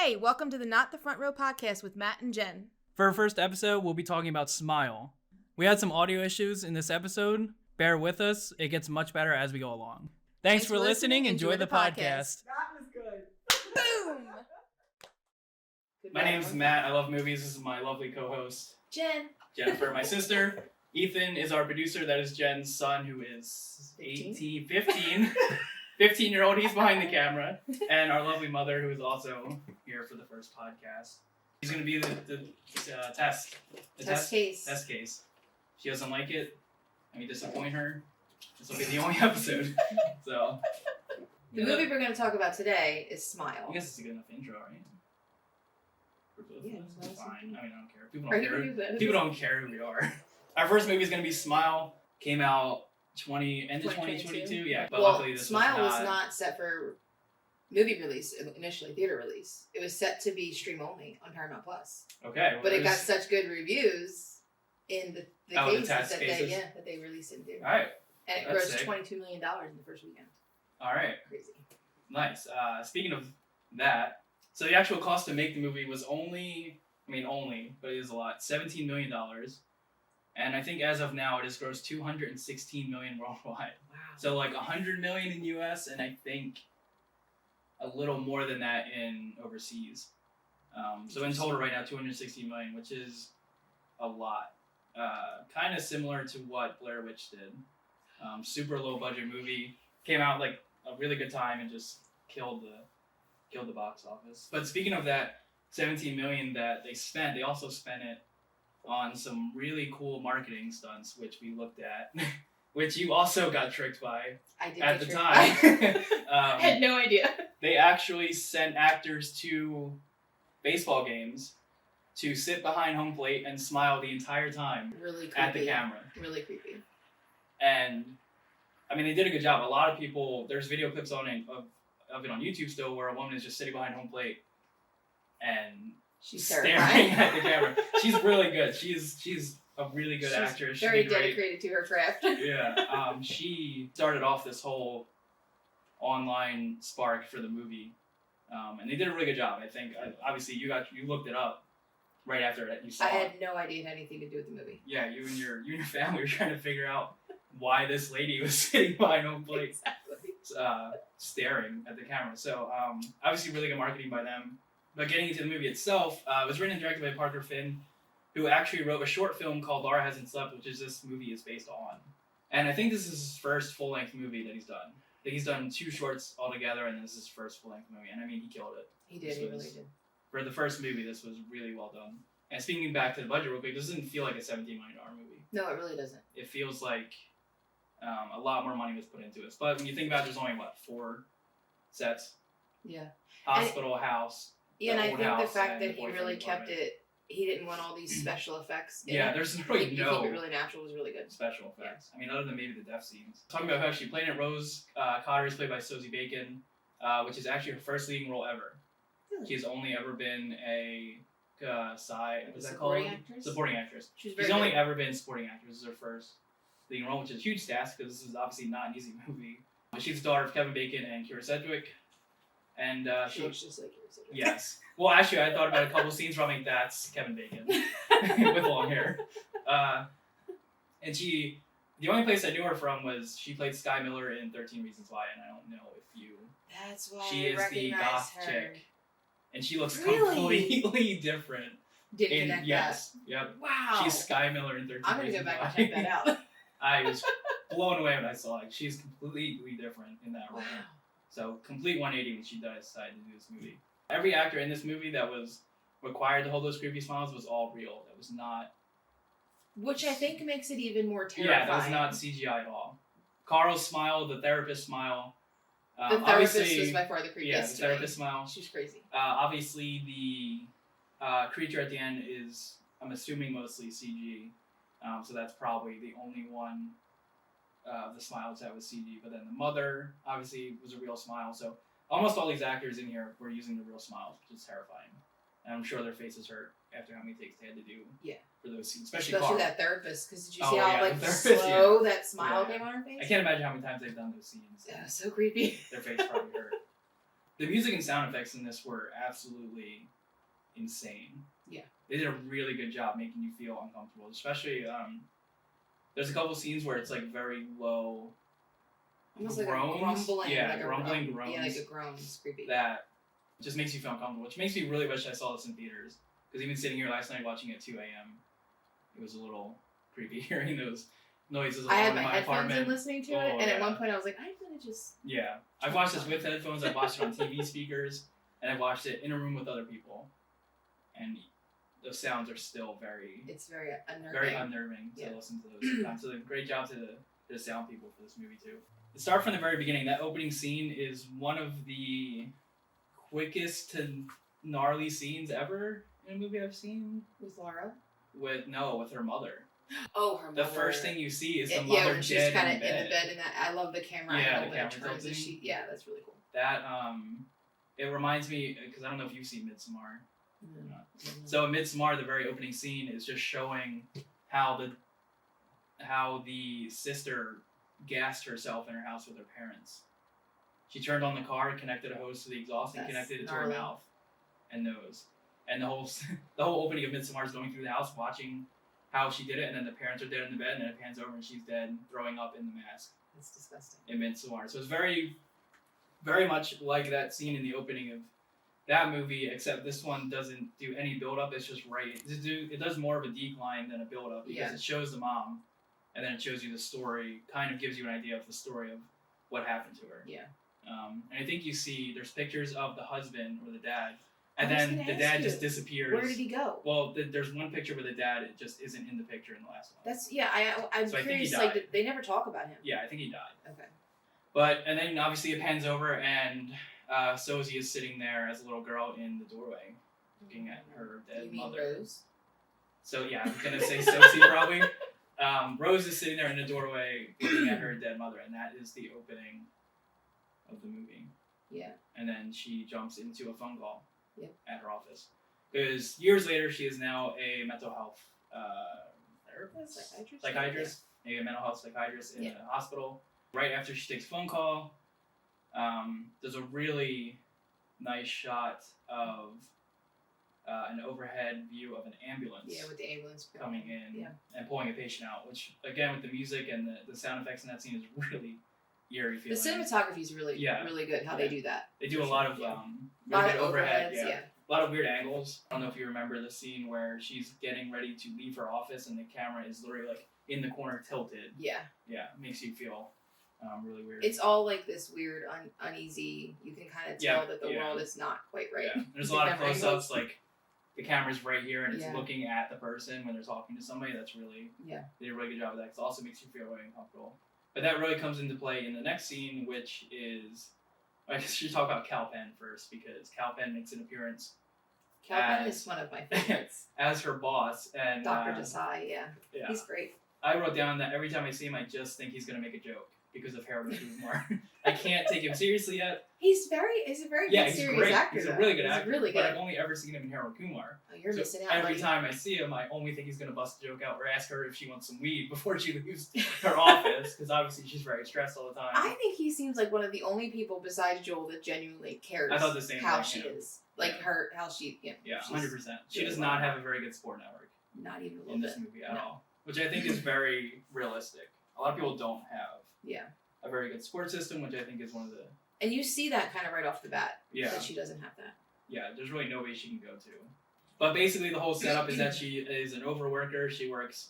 Hey, welcome to the Not the Front Row podcast with Matt and Jen. For our first episode, we'll be talking about Smile. We had some audio issues in this episode. Bear with us. It gets much better as we go along. Thanks for listening. Enjoy the podcast. That was good. Boom! My name's Matt. I love movies. This is my lovely co-host, Jen. Jennifer, my sister. Ethan is our producer. That is Jen's son, who is 15. 15-year-old. He's behind the camera. And our lovely mother, who is also here for the first podcast. He's going to be the test. The Test case. Test case. If she doesn't like it, and we disappoint her, this will be the only episode. So, The movie we're going to talk about today is I Smile. guess it's a good enough intro, right? For both Yeah, of us, that's it's what I was fine. I mean, I don't care. People Don't care who we are. Our first movie is going to be Smile. Came out end of 2022. Yeah, but Well, luckily this Smile was was not set for movie release initially, theater release. It was set to be stream only on Paramount Plus. Okay. Well, But it got such good reviews in the cases test that cases? they released it in theater. All right. And it That's grossed sick. $22 million in the first weekend. All right. Crazy. Nice. Speaking of that, so the actual cost to make the movie was but it is a lot, $17 million. And I think as of now, it has grossed $216 million worldwide. Wow. So like $100 million in US, and I think a little more than that in overseas. So in total right now, $260 million, which is a lot. Kind of similar to what Blair Witch did. Super low budget movie, came out like a really good time and just killed the box office. But speaking of that $17 million that they spent, they also spent it on some really cool marketing stunts, which we looked at, which you also got tricked by I did at get the tricked. time. I had no idea. They actually sent actors to baseball games to sit behind home plate and smile the entire time Really creepy. at the camera. Really creepy. And I mean, they did a good job. A lot of people, there's video clips of it on YouTube still, where a woman is just sitting behind home plate and She's staring terrifying. at the camera. She's really good. She's a really good actress. She'd Very be great. dedicated to her craft. Yeah. She started off this whole online spark for the movie, and they did a really good job. I think. Obviously, you looked it up right after that. You saw. I it. had no idea it had anything to do with the movie. Yeah, you and your family were trying to figure out why this lady was sitting behind home plate, Exactly. staring at the camera. So obviously, really good marketing by them. But getting into the movie itself, it was written and directed by Parker Finn, who actually wrote a short film called Laura Hasn't Slept, which is this movie is based on. And I think this is his first full-length movie that he's done. I think he's done 2 shorts altogether, and this is his first full-length movie. And I mean, he killed it. He did, he really did. For the first movie, this was really well done. And speaking back to the budget real quick, this doesn't feel like a $17 million movie. No, it really doesn't. It feels like a lot more money was put into it. But when you think about it, there's only, 4 sets? Yeah. Hospital, house. Yeah, and I old think the house, fact and that the he boyfriend really kept apartment. it, he didn't want all these special effects. Yeah, there's really you no keep it really natural was really good. special effects. I mean, other than maybe the death scenes. Talking about who actually played it, Rose Cotter is played by Sosie Bacon, which is actually her first leading role ever. Really? She's only ever been a what's that Supporting called? actress? Supporting actress. She's very She's only good. ever been supporting actress. This is her first leading role, which is a huge task because this is obviously not an easy movie. She's the daughter of Kevin Bacon and Keira Sedgwick. And She looks just like yours. yes. Well, actually, I thought about a couple scenes where I'm like, that's Kevin Bacon with long hair. And the only place I knew her from was she played Sky Miller in 13 Reasons Why, and I don't know if you. That's why She I is the recognize goth her. chick, and she looks Really? completely different. Didn't connect yes, that. yep. Wow. She's Sky Miller in 13 I'm gonna Reasons go back Why. and check that out. I was blown away when I saw it. She's completely different in that role. Wow. So complete 180 when she decided to do this movie. Every actor in this movie that was required to hold those creepy smiles was all real. That was not. Which I think makes it even more terrifying. Yeah, that was not CGI at all. Carl's smile, the therapist smile. The therapist was by far the creepiest. Yeah, the to me. therapist smile. She's crazy. Obviously, the creature at the end is, I'm assuming, mostly CG. So that's probably the only one of the smiles that was CG. But then the mother, obviously, was a real smile. So almost all these actors in here were using the real smiles, which is terrifying. And I'm sure their faces hurt after how many takes they had to do for those scenes. Especially Carl. that therapist, because did you Oh, see how yeah, the therapist, slow that smile Yeah. came on her face? I can't imagine how many times they've done those scenes. Yeah, so creepy. Their face probably hurt. The music and sound effects in this were absolutely insane. Yeah. They did a really good job making you feel uncomfortable, especially there's a couple scenes where it's like very low Almost groans. like a grumbling. Yeah, like grumbling groans. Yeah, like a groan. It's creepy. That just makes you feel uncomfortable, which makes me really wish I saw this in theaters. Because even sitting here last night watching it at 2 a.m., it was a little creepy hearing those noises I had in my my headphones apartment. in listening to it, and at one point I was like, I'm gonna just. Yeah, I've watched this with headphones. I've watched it on TV speakers, and I've watched it in a room with other people, and the sounds are still very unnerving to listen to those sometimes. So great job to the sound people for this movie too. To start from the very beginning, that opening scene is one of the quickest to gnarly scenes ever in a movie I've seen. With Laura? With her mother. Oh, her mother. The first thing you see is the mother mother she's dead kind in of bed. in the bed, and that I love the camera. Yeah, angle the that camera turns as tilting. yeah, that's really cool. That it reminds me, because I don't know if you've seen Midsommar. Mm-hmm. So in Midsommar, the very opening scene is just showing how the sister gassed herself in her house with her parents. She turned on the car, connected a hose to the exhaust, and connected it to her mouth and nose. And the whole opening of Midsommar is going through the house, watching how she did it, and then the parents are dead in the bed, and then it pans over and she's dead, throwing up in the mask. That's disgusting. In Midsommar. So it's very, very much like that scene in the opening of that movie, except this one doesn't do any build-up. It's just right. It does more of a decline than a build-up because it shows the mom, and then it shows you the story, kind of gives you an idea of the story of what happened to her. Yeah. And I think you see, there's pictures of the husband or the dad, and then the dad just disappears. Where did he go? Well, there's one picture where the dad just isn't in the picture in the last one. That's, yeah, I'm So I think curious, he died. like, they never talk about him. Yeah, I think he died. Okay. And then obviously it pans over, and Sosie is sitting there as a little girl in the doorway, looking at her dead You mean mother. Rose? So yeah, I'm gonna say Sosie probably. Rose is sitting there in the doorway, looking at her dead mother, and that is the opening of the movie. Yeah. And then she jumps into a phone call at her office, because years later she is now a mental health therapist, psychiatrist, maybe a mental health psychiatrist in a hospital. Right after she takes a phone call, there's a really nice shot of an overhead view of an ambulance. Yeah, with the ambulance coming in and pulling a patient out, which again with the music and the sound effects in that scene is really eerie feeling. The cinematography is really good. How they do that. They do a lot of really good overhead. A lot of weird angles. I don't know if you remember the scene where she's getting ready to leave her office and the camera is literally like in the corner tilted. Yeah, it makes you feel really weird. It's all like this weird, uneasy. You can kind of tell that the world is not quite right. Yeah. There's a lot of close-ups, like the camera's right here and it's looking at the person when they're talking to somebody. That's really they did a really good job of that. 'Cause it also makes you feel really uncomfortable. But that really comes into play in the next scene, which is I guess you should talk about Cal Penn first, because Cal Penn makes an appearance. Cal Penn is one of my favorites. As her boss and Dr. Desai, he's great. I wrote down that every time I see him, I just think he's gonna make a joke because of Harold and Kumar. I can't take him seriously yet. He's a very good serious actor. He's a really good actor. He's really good. But I've only ever seen him in Harold Kumar. Oh, you're missing out. Every time I see him, I only think he's gonna bust a joke out or ask her if she wants some weed before she leaves her office, because obviously she's very stressed all the time. I think he seems like one of the only people besides Joel that genuinely cares. I thought the same how thing, she is, like how she. Yeah, 100%. She does not have a very good support network. Not even a little in this movie at all, which I think is very realistic. A lot of people don't have a very good support system, which I think is one of the. And you see that kind of right off the bat. Yeah. That she doesn't have that. Yeah, there's really nobody she can go to. But basically, the whole setup is that she is an overworker. She works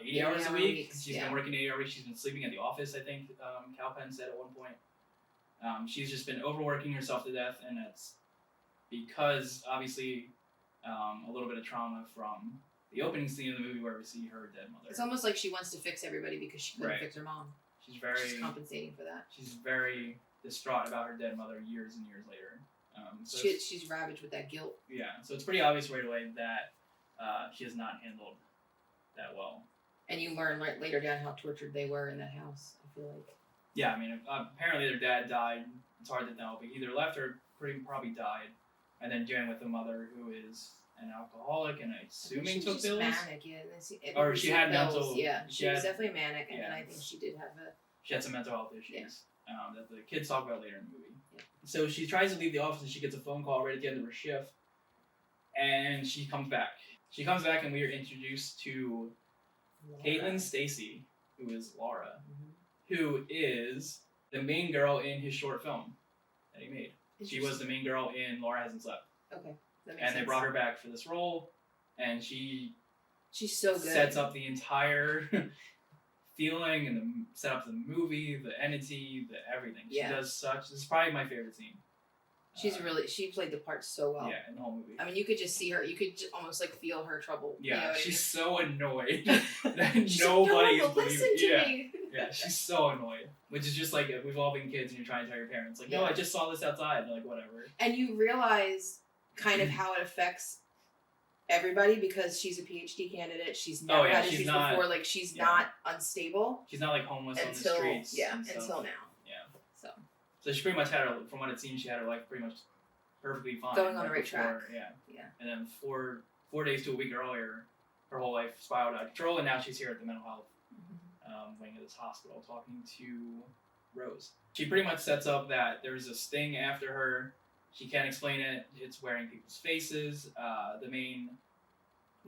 80 hours a week. She's been working 80 hours a week. She's been sleeping at the office, I think Cal Penn said at one point. She's just been overworking herself to death, and it's because, obviously, a little bit of trauma from the opening scene of the movie where we see her dead mother. It's almost like she wants to fix everybody because she couldn't fix her mom. She's compensating for that. She's very distraught about her dead mother years and years later. So she's ravaged with that guilt. Yeah, so it's pretty obvious right away that she has not handled that well. And you learn later down how tortured they were in that house, I feel like. Yeah, I mean, apparently their dad died. It's hard to know, but either left or probably died. And then dealing with a mother who is an alcoholic and I assuming took pills. Manic, or she had pills. mental. Yeah, she was definitely manic, and I think she did have She had some mental health issues. that the kids talk about later in the movie. Yeah. So she tries to leave the office and she gets a phone call right at the end of her shift, and she comes back. She comes back and we are introduced to Caitlin Stacy, who is Laura, who is the main girl in his short film that he made. She was the main girl in Laura Hasn't Slept. Okay, that makes and sense. they brought her back for this role, and she's so good. Sets up the entire feeling and the set up the movie, the entity, the everything. She does such. This is probably my favorite scene. She played the part so well. Yeah, in the whole movie. I mean, you could just see her. You could almost like feel her trouble. Yeah, you know she's so annoyed that she's nobody like, is listen to yeah. me. Yeah, she's so annoyed. Which is just like we've all been kids and you're trying to tell your parents like, no, I just saw this outside. And they're like, whatever. And you realize kind of how it affects everybody because she's a PhD candidate. She's never had issues before. Like she's not unstable. She's not like homeless on the streets. Yeah, until now. Yeah. So she pretty much had her. From what it seems, she had her life pretty much perfectly fine. Going on the right track. Yeah. And then four days to a week earlier, her whole life spiraled out of control, and now she's here at the mental health wing of this hospital talking to Rose. She pretty much sets up that there's a sting after her. She can't explain it. It's wearing people's faces. The main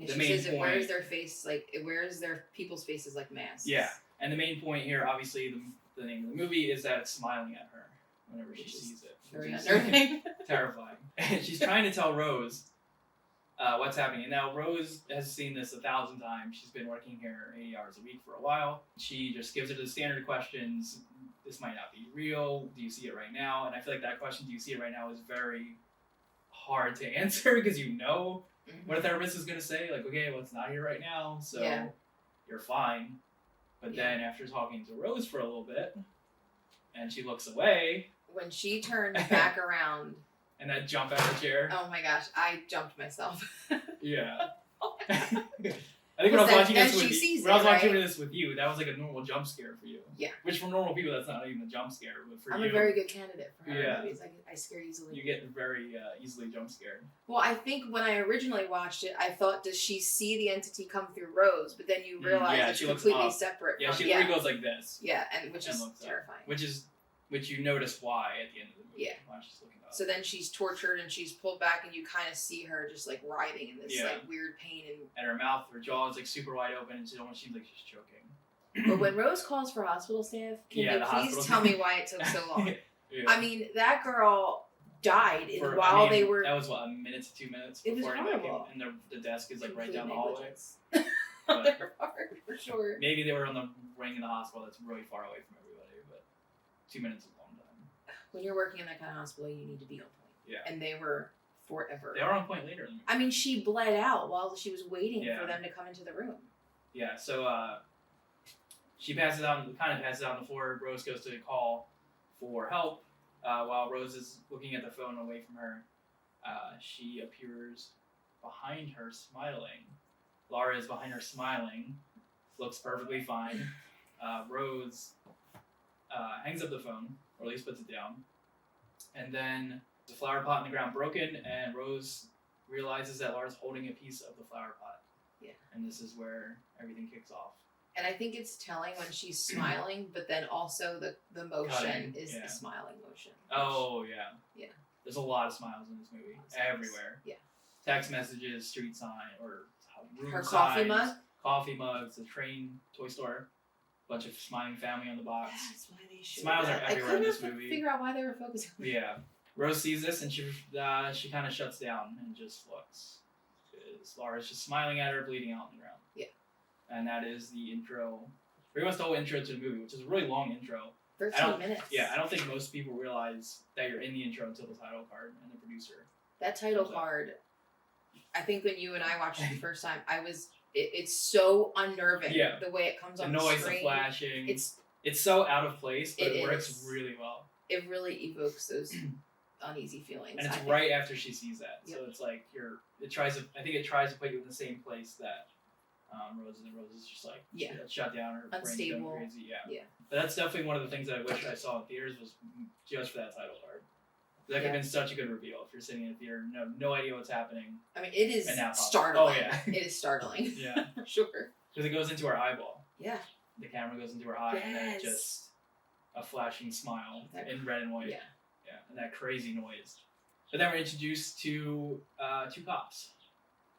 says it wears their face like it wears their people's faces like masks. Yeah, and the main point here, obviously, the name of the movie is that it's smiling at her whenever she sees it. Very unnerving. Terrifying. And she's trying to tell Rose what's happening. And now Rose has seen this 1,000 times. She's been working here 80 hours a week for a while. She just gives her the standard questions. This might not be real. Do you see it right now? And I feel like that question, do you see it right now, is very hard to answer because you know what a therapist is going to say. Like, okay, well, it's not here right now, so you're fine. But then after talking to Rose for a little bit, and she looks away. When she turned back around. And that jump out of the chair. Oh my gosh, I jumped myself. Yeah. I think when I was watching this with you, that was like a normal jump scare for you. Yeah. Which for normal people, that's not even a jump scare, but for I'm you. a very good candidate for horror movies. I scare easily. You get very easily jump scared. Well, I think when I originally watched it, I thought, does she see the entity come through Rose? But then you realize it's completely separate. Yeah, she literally goes like this. Yeah, which is terrifying. Which you notice why at the end of the movie. Yeah. Why she's looking up. So then she's tortured and she's pulled back and you kind of see her just like writhing in this like weird pain and her mouth, her jaw is like super wide open and she almost seems like she's choking. But when Rose calls for hospital staff, can you please tell me why it took so long? I mean, that girl died while they were. That was what, a minute to 2 minutes. It was horrible. And the desk is like right down the hallway. On their part, for sure. Maybe they were on the ring in the hospital that's really far away from everybody, but 2 minutes is a long time. When you're working in that kind of hospital, you need to be on point. Yeah. And they were forever. They are on point later. I mean, she bled out while she was waiting for them to come into the room. Yeah, so she passes out, kind of passes out on the floor. Rose goes to call for help. While Rose is looking at the phone away from her, she appears behind her smiling. Laura is behind her smiling. Looks perfectly fine. Rose hangs up the phone, or at least puts it down. And then the flower pot in the ground broken, and Rose realizes that Laura's holding a piece of the flower pot. Yeah. And this is where everything kicks off. And I think it's telling when she's smiling, but then also the motion is the smiling motion. Oh, yeah. Yeah. There's a lot of smiles in this movie. Everywhere. Yeah. Text messages, street sign, or room her signs, coffee mugs, the train, toy store, bunch of smiling family on the box. That's why they should. Smiles are everywhere in this movie. Figure out why they were focusing on Yeah. Rose sees this and she kind of shuts down and just looks. Laura's just smiling at her, bleeding out on the ground. Yeah. And that is the intro. Pretty much the whole intro to the movie, which is a really long intro. 13 minutes. Yeah, I don't think most people realize that you're in the intro until the title card and the producer. That title card, I think when you and I watched it the first time, it's so unnerving. Yeah. The way it comes on the screen. The noise, the flashing. It's so out of place, but it works really well. It really evokes those uneasy feelings. And it's right after she sees that. Yep. So it's like I think it tries to put you in the same place that Rose is just like shut down, her unstable, brain's going crazy. Yeah. But that's definitely one of the things that I wish I saw in theaters was just for that title card. That could have been such a good reveal if you're sitting in a theater, no idea what's happening. I mean, it is startling. Oh yeah, it is startling. Yeah, for sure. Because it goes into her eyeball. Yeah. The camera goes into her eye, and then it just a flashing smile in red and white. Yeah. Yeah, and that crazy noise. But then we're introduced to two cops.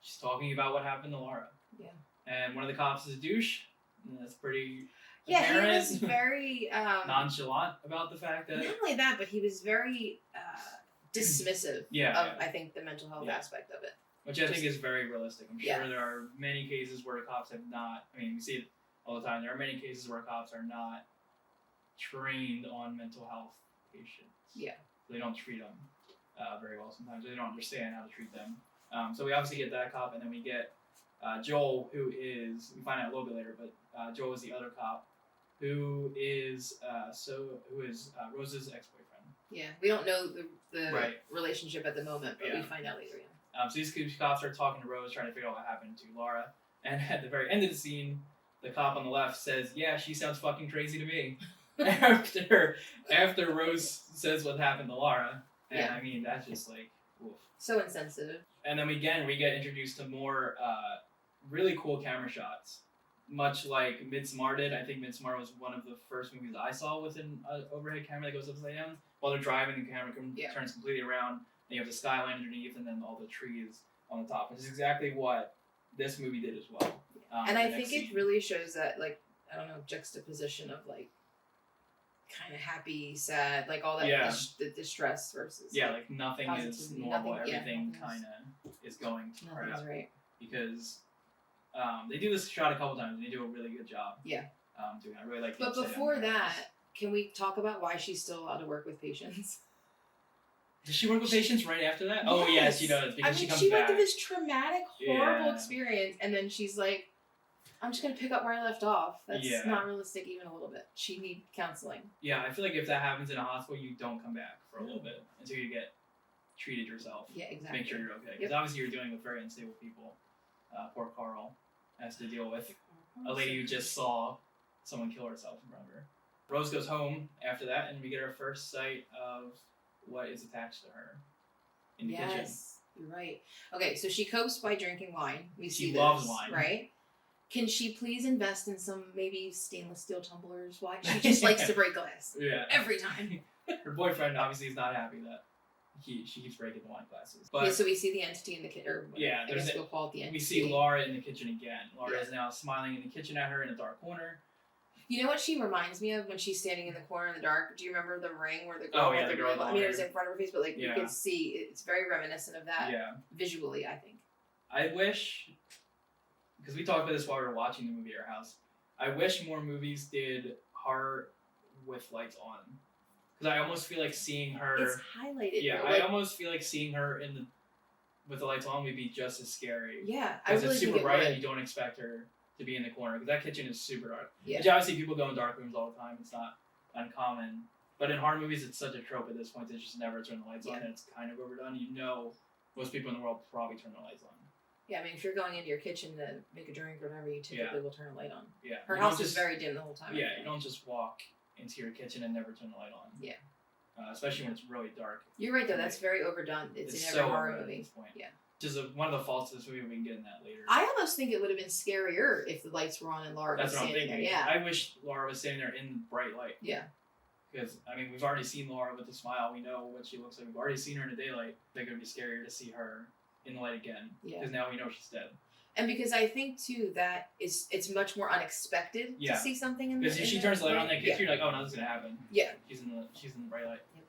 She's talking about what happened to Laura. Yeah. And one of the cops is a douche. And that's pretty apparent. He was very nonchalant about the fact that... Not only that, but he was very dismissive of, I think, the mental health aspect of it. Which I think is very realistic. I'm sure there are many cases where cops have not... I mean, we see it all the time. There are many cases where cops are not trained on mental health patients. Yeah. They don't treat them very well sometimes. They don't understand how to treat them. So we obviously get that cop, and then we get Joel, who is... We find out a little bit later, but Joel is the other cop, who is Rose's ex-boyfriend. Yeah, we don't know the relationship at the moment, but we find out later. Yeah. So these cops are talking to Rose, trying to figure out what happened to Laura, and at the very end of the scene, the cop on the left says, "Yeah, she sounds fucking crazy to me." after Rose says what happened to Laura, and I mean that's just like oof. So insensitive. And then we get introduced to more really cool camera shots. Much like Midsommar did. I think Midsommar was one of the first movies I saw with an overhead camera that goes upside down. While they're driving, the camera turns completely around, and you have the skyline underneath, and then all the trees on the top. Which is exactly what this movie did as well. And I think it really shows that, like, I don't know, juxtaposition of, like, kind of happy, sad, like all that the distress versus like nothing is normal. Everything kind of is going to crap. Right. Because they do this shot a couple times and they do a really good job. Yeah. Doing it. I really like. But before that, can we talk about why she's still allowed to work with patients? Does she work with patients right after that? Yes. Oh yes, she does because she comes back. She went through this traumatic, horrible experience, and then she's like, "I'm just gonna pick up where I left off." That's not realistic even a little bit. She needs counseling. Yeah, I feel like if that happens in a hospital, you don't come back for a little bit until you get treated yourself. Yeah, exactly. To make sure you're okay. Because obviously you're dealing with very unstable people. Poor Carl has to deal with a lady who just saw someone kill herself in front of her. Rose goes home after that, and we get our first sight of what is attached to her in the kitchen. Yes, you're right. Okay, so she copes by drinking wine. She loves wine. Right? Can she please invest in some maybe stainless steel tumblers? Why? She just likes to break glass. Yeah. Every time. Her boyfriend obviously is not happy that she keeps breaking the wine glasses. But so we see the entity in the kitchen. I guess we'll call it the entity. We see Laura in the kitchen again. Laura is now smiling in the kitchen at her in a dark corner. You know what she reminds me of when she's standing in the corner in the dark? Do you remember the ring where the girl the girl I mean, it was in front of her face, but like you could see it's very reminiscent of that visually, I think. I wish, because we talked about this while we were watching the movie at our house, I wish more movies did horror with lights on. Because I almost feel like seeing her... It's highlighted. Yeah, I almost feel like seeing her with the lights on would be just as scary. Yeah, I really think it would. Because it's super bright and you don't expect her to be in the corner. Because that kitchen is super dark. Yeah. Which obviously people go in dark rooms all the time. It's not uncommon. But in horror movies, it's such a trope at this point to just never turn the lights on. And it's kind of overdone. You know most people in the world probably turn the lights on. Yeah, I mean, if you're going into your kitchen to make a drink or whatever, you typically will turn a light on. Yeah. Her house is very dim the whole time. Yeah, you don't just walk into your kitchen and never turn the light on. Yeah. Especially when it's really dark. You're right, though. That's very overdone. It's in every horror movie. At this point. Yeah. Which is one of the faults of this movie. We can get in that later. I almost think it would have been scarier if the lights were on and Laura was standing there. Yeah. I wish Laura was standing there in bright light. Yeah. Because, I mean, we've already seen Laura with a smile. We know what she looks like. We've already seen her in the daylight. I think it would be scarier to see her in the light again. Yeah. Because now we know she's dead. And because I think, too, that it's much more unexpected to see something in the Because if she turns the light on that kitchen, you're like, oh, nothing's going to happen. Yeah. She's in the bright light. Yep.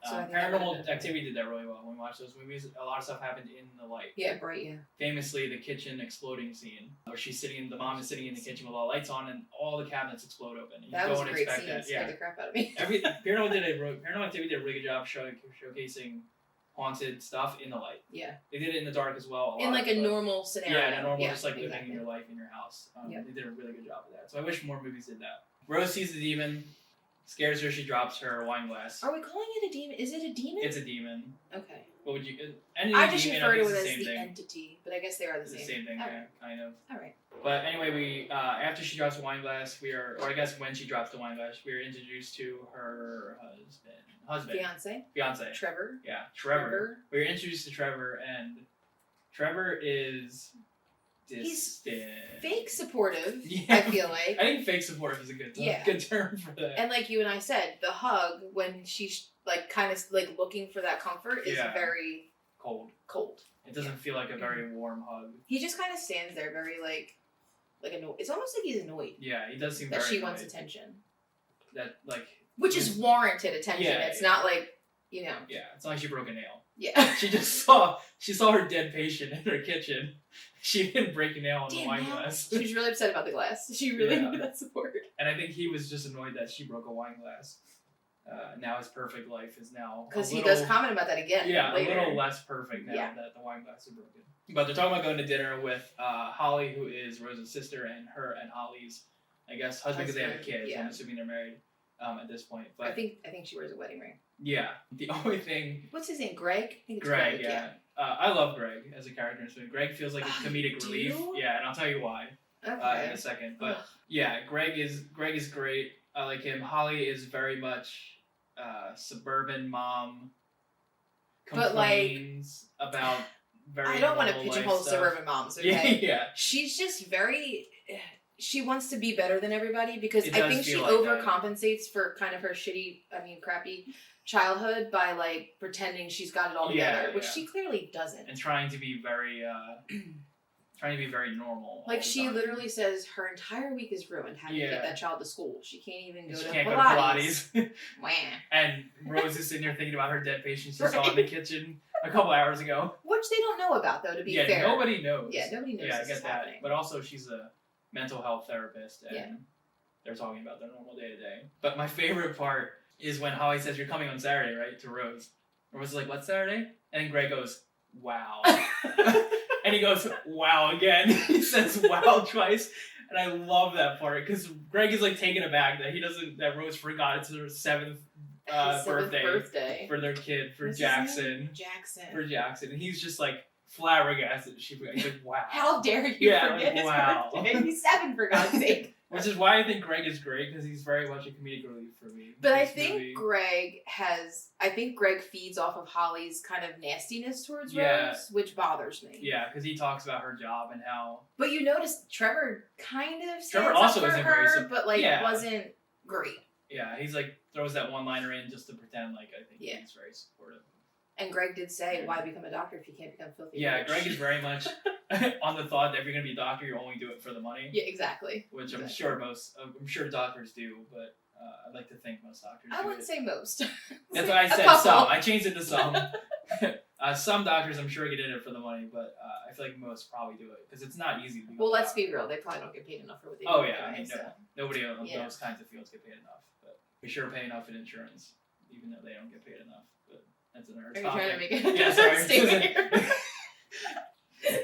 So Paranormal Activity did that really well. When we watched those movies, a lot of stuff happened in the light. Yeah, bright, yeah. Famously, the kitchen exploding scene, where the mom is sitting in the kitchen with all the lights on, and all the cabinets explode open. And that was a great scene. It scared the crap out of me. Paranormal Activity did a really good job showcasing haunted stuff in the light. Yeah. They did it in the dark as well. In like a normal scenario. Yeah, in a normal, just like living your life in your house. They did a really good job of that. So I wish more movies did that. Rose sees the demon. Scares her, she drops her wine glass. Are we calling it a demon? Is it a demon? It's a demon. Okay. What would you... I just refer to it as the entity, but I guess they are the same. It's the same thing, kind of. Alright. But anyway, we after she drops the wine glass, or I guess when she drops the wine glass, we are introduced to her husband. Fiance. Trevor. Yeah, Trevor. We were introduced to Trevor, and Trevor is distant. Fake supportive, Yeah. I feel like. I think fake supportive is a good term for that. And like you and I said, the hug when she's like kind of like looking for that comfort is very cold. It doesn't feel like a very warm hug. He just kind of stands there very like annoyed. It's almost like he's annoyed. Yeah, he does seem that very she annoyed. wants attention. That like which is warranted attention. Yeah, it's not like, you know. Yeah, it's not like she broke a nail. Yeah. She saw her dead patient in her kitchen. She didn't break a nail on the wine glass. She was really upset about the glass. She really needed that support. And I think he was just annoyed that she broke a wine glass. Now his perfect life is now because he does comment about that again. Yeah, later. A little less perfect now that the wine glass is broken. But they're talking about going to dinner with Holly, who is Rose's sister, and her and Holly's, I guess, husband because they have a kid. So I'm assuming they're married at this point. But I think she wears a wedding ring. Yeah. The only thing. What's his name? Greg. I think it's Greg. Yeah. I love Greg as a character. So Greg feels like a comedic relief. Yeah, and I'll tell you why in a second. But yeah, Greg is great. I like him. Holly is very much suburban mom. Complains about very. I don't want to pigeonhole suburban moms. Okay? Yeah. She's just very. She wants to be better than everybody because I think she like overcompensates for kind of her crappy childhood by like pretending she's got it all together, which she clearly doesn't. And trying to be very normal. Like she literally says her entire week is ruined having to get that child to school. She can't even go to Pilates. And Rose is sitting there thinking about her dead patient she saw in the kitchen a couple hours ago. Which they don't know about though, to be fair. Nobody knows. Yeah, nobody knows. Yeah, I get that. Happening. But also she's a mental health therapist and they're talking about their normal day to day. But my favorite part is when Holly says, "You're coming on Saturday, right?" to Rose. Rose is like, "What Saturday?" And then Greg goes, "Wow." And he goes, "Wow" again. He says "wow" twice. And I love that part because Greg is like taken aback that Rose forgot it's her 7th birthday for their kid, for Jackson. For Jackson. And he's just like flabbergasted. He's like, "Wow. How dare you forget his birthday? He's 7 for God's sake." Which is why I think Greg is great because he's very much a comedic relief for me. But I think Greg feeds off of Holly's kind of nastiness towards Rose, which bothers me. Yeah, because he talks about her job and how. But you notice Trevor kind of stands Trevor also up for isn't her, but like wasn't great. Yeah, he's like throws that one-liner in just to pretend like I think he's very supportive. And Greg did say, "Why become a doctor if you can't become filthy?" Yeah, Greg is very much on the thought that if you're gonna be a doctor, you only do it for the money. Yeah, exactly. Which I'm sure doctors do, but I'd like to think most doctors. I wouldn't say most. That's what I said. Some. I changed it to some. Some doctors, I'm sure, get in it for the money, but I feel like most probably do it because it's not easy. To well, let's be real. They probably don't get paid enough for what they do. Oh yeah, anyway, nobody on those kinds of fields get paid enough, but we sure pay enough in insurance, even though they don't get paid enough. But that's another topic. Are you trying to make it? Yeah, sorry.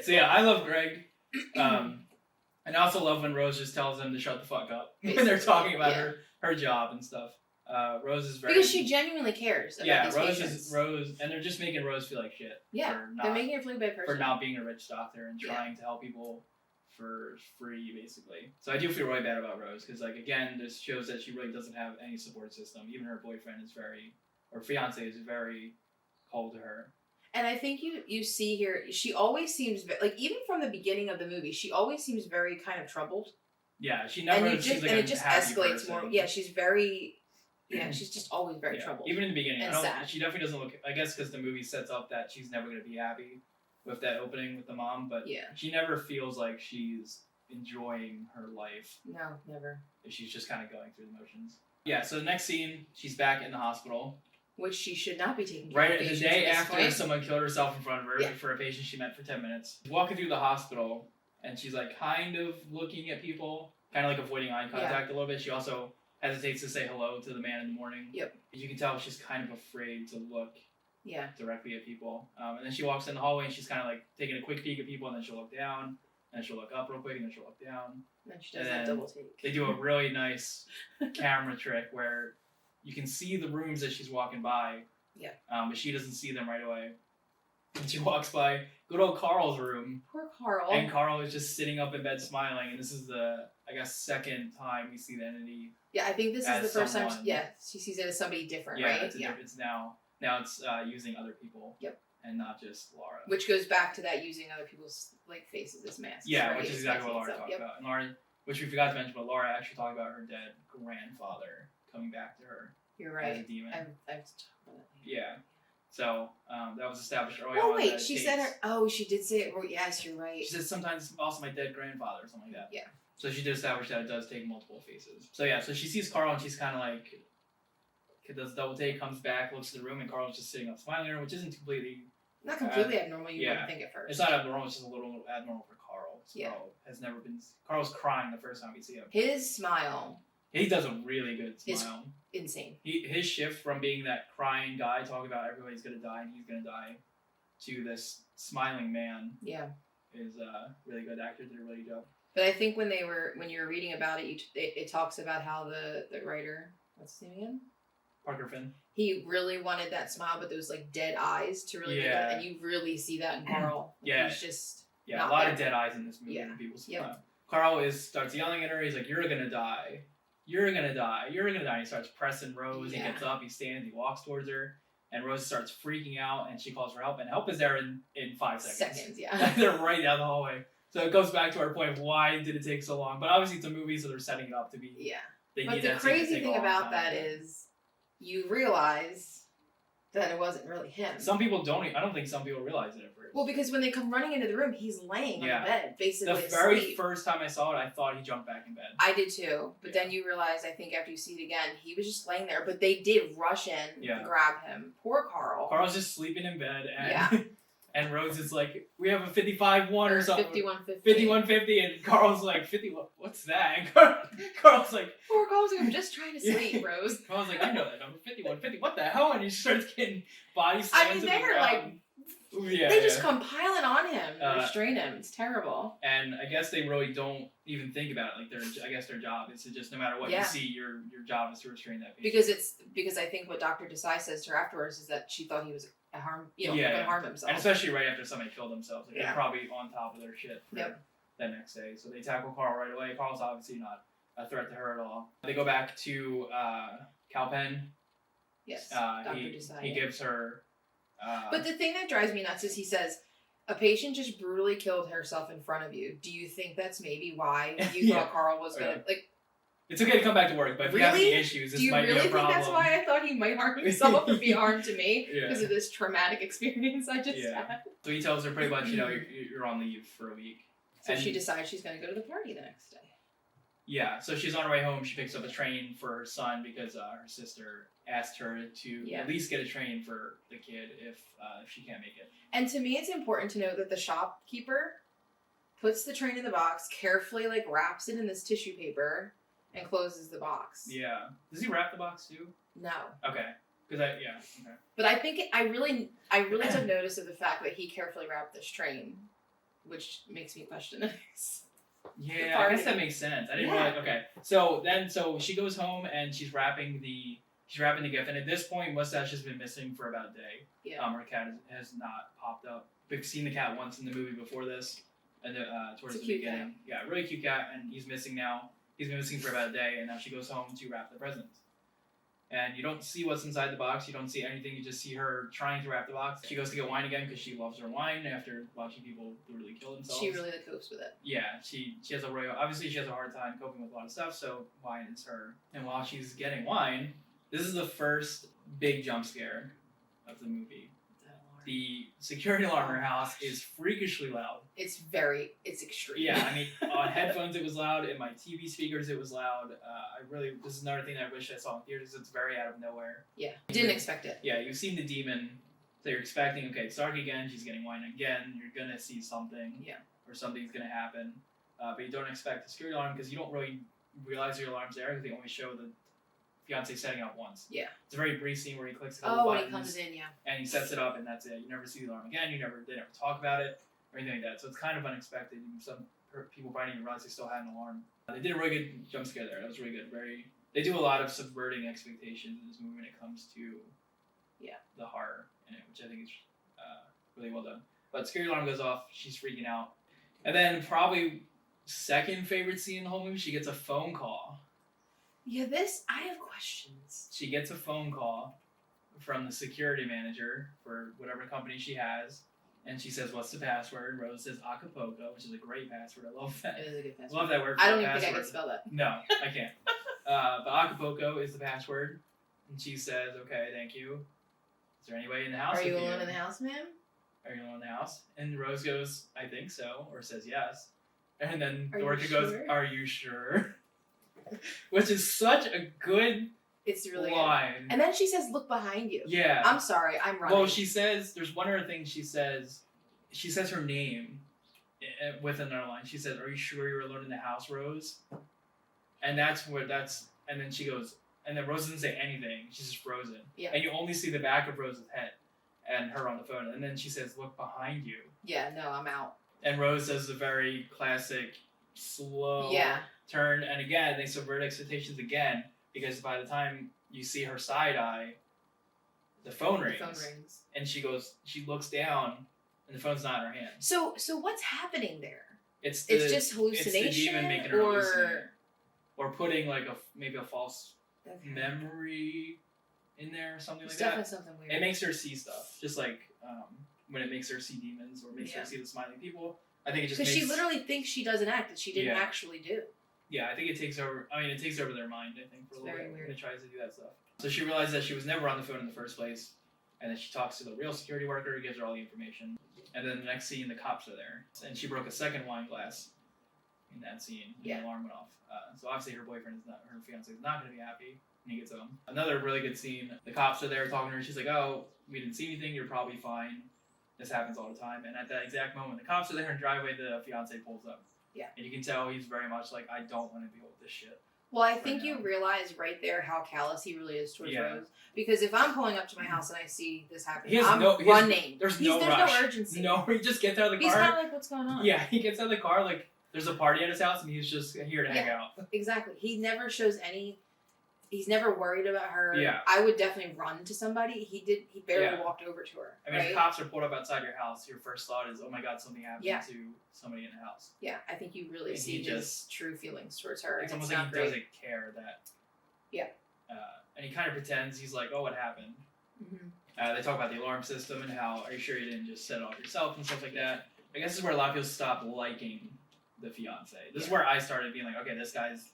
So yeah, I love Greg. And I also love when Rose just tells him to shut the fuck up when they're talking about her job and stuff. Rose is very because she genuinely cares about these patients. And they're just making Rose feel like shit. Yeah, they're making her feel like a bad person for not being a rich doctor and trying to help people for free, basically. So I do feel really bad about Rose because, like, again, this shows that she really doesn't have any support system. Even her boyfriend fiance is very cold to her. And I think you see here, she always seems like, even from the beginning of the movie, she always seems very kind of troubled. Yeah, she never seems like it just escalates more. Yeah, she's very. Yeah, she's just always very troubled. Even in the beginning, sad. She definitely doesn't look. I guess because the movie sets up that she's never going to be happy with that opening with the mom, but she never feels like she's enjoying her life. No, never. She's just kind of going through the motions. Yeah. So the next scene, she's back in the hospital. Which she should not be taking care of. Right, the day after someone killed herself in front of her for a patient she met for 10 minutes. She's walking through the hospital, and she's like kind of looking at people, kind of like avoiding eye contact a little bit. She also hesitates to say hello to the man in the morning. Yep. You can tell she's kind of afraid to look directly at people. And then she walks in the hallway, and she's kind of like taking a quick peek at people, and then she'll look down, and then she'll look up real quick, and then she'll look down. And then she does that double take. They do a really nice camera trick where you can see the rooms as she's walking by. Yeah. But she doesn't see them right away. And she walks by good old Carl's room. Poor Carl. And Carl is just sitting up in bed smiling. And this is the, I guess, second time we see the entity. Yeah, I think this is the first time. She sees it as somebody different, right? It's now it's using other people. Yep. and not just Laura. Which goes back to that using other people's like faces as masks. Yeah, right? which is exactly what Laura talked about. And Laura, which we forgot to mention, but Laura actually talked about her dead grandfather coming back to her. You're right. As a demon. I've talked about it. Yeah. So that was established early on. Oh wait, she said her. Oh, she did say it. Well, yes, you're right. She said sometimes also my dead grandfather or something like that. Yeah. So she did establish that it does take multiple faces. So yeah, so she sees Carl and she's kind of like, does a double take, comes back, looks at the room, and Carl's just sitting up smiling at her, which isn't completely. Not completely abnormal. You wouldn't think at first. It's not abnormal. It's just a little abnormal for Carl. Yeah. Carl has never been. Carl's crying the first time we see him. His smile. He does a really good smile. Insane. His shift from being that crying guy talking about everybody's gonna die and he's gonna die, to this smiling man. Yeah. Is really good. Actor did a really good job. But I think when you were reading about it, it talks about how the writer, what's his name again? Parker Finn. He really wanted that smile, but those like dead eyes to really make it, and you really see that in Carl. Yeah. He's just a lot of dead eyes in this movie. Yeah. When people Yep. Carl starts yelling at her. He's like, "You're gonna die. You're gonna die. You're gonna die." And he starts pressing Rose. Yeah. He gets up. He stands. He walks towards her. And Rose starts freaking out, and she calls for help. And help is there in 5 seconds. Yeah. They're right down the hallway. So it goes back to our point of why did it take so long? But obviously it's a movie, so they're setting it up to be. Yeah. But the crazy thing about that is, you realize that it wasn't really him. Some people don't. I don't think some people realize it at first. Well, because when they come running into the room, he's laying on the bed, basically The very asleep. first time I saw it, I thought he jumped back in bed. I did too, but then you realize, I think after you see it again, he was just laying there. But they did rush in and grab him. Poor Carl. Carl's just sleeping in bed, and yeah. And Rose is like, "We have a 55-1 or something." 51-50. 51-50, and Carl's like, 51. What's that? And Carl's like, poor Carl's like, "I'm just trying to sleep, Rose." Carl's like, "I know that number, 51-50. What the hell?" And he starts getting body slams. I mean, they're like. They just come piling on him, restrain him. It's terrible. And I guess they really don't even think about it. Like I guess their job is to just, no matter what you see, your job is to restrain that patient. Because I think what Dr. Desai says to her afterwards is that she thought he was going to harm himself. And especially right after somebody killed themselves, like they're probably on top of their shit for that next day. So they tackle Carl right away. Carl's obviously not a threat to her at all. They go back to Calpen. Yes, Dr. Desai. He gives her. But the thing that drives me nuts is he says, "A patient just brutally killed herself in front of you. Do you think that's maybe why you thought Carl was gonna like?" It's okay to come back to work, but if you have any issues, this might be a problem. Do you really think that's why I thought he might harm himself or be harmed to me because of this traumatic experience I just had? So he tells her pretty much, you're on leave for a week. So she decides she's going to go to the party the next day. Yeah, so she's on her way home. She picks up a train for her son because her sister asked her to at least get a train for the kid if she can't make it. And to me, it's important to note that the shopkeeper puts the train in the box, carefully wraps it in this tissue paper, and closes the box. Yeah. Does he wrap the box too? No. Okay. Okay. But I think I really took notice of the fact that he carefully wrapped this train, which makes me question it. Yeah, I guess that makes sense. I didn't realize. Okay, so she goes home and she's wrapping the gift, and at this point, Mustache has been missing for about a day. Yeah. Her cat has not popped up. We've seen the cat once in the movie before this, and towards the beginning. Cat. Yeah, really cute cat, and he's missing now. He's been missing for about a day, and now she goes home to wrap the presents. And you don't see what's inside the box. You don't see anything. You just see her trying to wrap the box. She goes to get wine again because she loves her wine after watching people literally kill themselves. She really copes with it. Yeah, she has obviously she has a hard time coping with a lot of stuff, so wine is her. And while she's getting wine, this is the first big jump scare of the movie. The security alarm in her house is freakishly loud. It's extreme. Yeah, I mean, on headphones it was loud, in my TV speakers it was loud. This is another thing that I wish I saw in theaters. It's very out of nowhere. Yeah, didn't expect it. Yeah, you've seen the demon, so you're expecting, okay, it's dark again, she's getting wine again, you're gonna see something. Yeah. Or something's gonna happen. But you don't expect the security alarm because you don't really realize your alarm's there because they only show the fiance setting up once. Yeah. It's a very brief scene where he clicks a couple buttons. When he comes in, yeah. And he sets it up, and that's it. You never see the alarm again. They never talk about it or anything like that. So it's kind of unexpected. Some people probably didn't even realize they still had an alarm. They did a really good jump scare there. That was really good. They do a lot of subverting expectations in this movie when it comes to the horror in it, which I think is really well done. But security alarm goes off. She's freaking out. And then probably second favorite scene in the whole movie, she gets a phone call. Yeah, I have questions. She gets a phone call from the security manager for whatever company she has. And she says, "What's the password?" Rose says Acapulco, which is a great password. I love that. It is a good password. Love that word. I don't even think I can spell that. No, I can't. But Acapulco is the password. And she says, "Okay, thank you. Is there anybody in the house? Are you alone in the house, ma'am? Are you alone in the house?" And Rose goes, "I think so," or says yes. And then Are Dorca you goes, sure? "Are you sure?" Which is such a good It's really line. good. And then she says, "Look behind you." Yeah. I'm sorry, I'm running. Well, she says, there's one other thing she says her name with another line. She says, "Are you sure you're alone in the house, Rose?" And and then she goes, and then Rose doesn't say anything. She's just frozen. Yeah. And you only see the back of Rose's head and her on the phone. And then she says, "Look behind you." Yeah, no, I'm out. And Rose does the very classic slow turn. And again, they subvert expectations again, because by the time you see her side eye, the phone rings. And she looks down, and the phone's not in her hand. So what's happening there? It's just hallucination, it's the demon making her hallucinate. Or putting like maybe a false memory in there or something like that. Definitely something weird. It makes her see stuff, just like when it makes her see demons or makes her see the smiling people. I think it just because she literally thinks she does an act that she didn't actually do. Yeah, I think it takes over. I mean, it takes over their mind. I think for a little bit weird. when it tries to do that stuff. So she realizes that she was never on the phone in the first place, and then she talks to the real security worker who gives her all the information. And then the next scene, the cops are there, and she broke a second wine glass in that scene. And the alarm went off. So obviously her fiance is not going to be happy when he gets home. Another really good scene. The cops are there talking to her. She's like, "Oh, we didn't see anything. You're probably fine. This happens all the time." And at that exact moment, the cops are there in the driveway. The fiance pulls up. Yeah. And you can tell he's very much like, "I don't want to deal with this shit." Well, I think you realize right there how callous he really is towards Rose. Because if I'm pulling up to my house and I see this happening, I'm running. There's no rush. No urgency. No, he just gets out of the car. He's kind of like, "What's going on?" Yeah, he gets out of the car like there's a party at his house and he's just here to hang out. Exactly. He never shows any. He's never worried about her. Yeah. I would definitely run to somebody. He barely walked over to her. I mean, if cops are pulled up outside your house, your first thought is, "Oh my God, something happened to somebody in the house." Yeah, I think you really see his true feelings towards her. It's almost like he doesn't care that. Yeah. And he kind of pretends he's like, "Oh, what happened?" Mm-hmm. They talk about the alarm system and how, "Are you sure you didn't just set it off yourself?" and stuff like that. I guess this is where a lot of people stop liking the fiance. This is where I started being like, "Okay, this guy's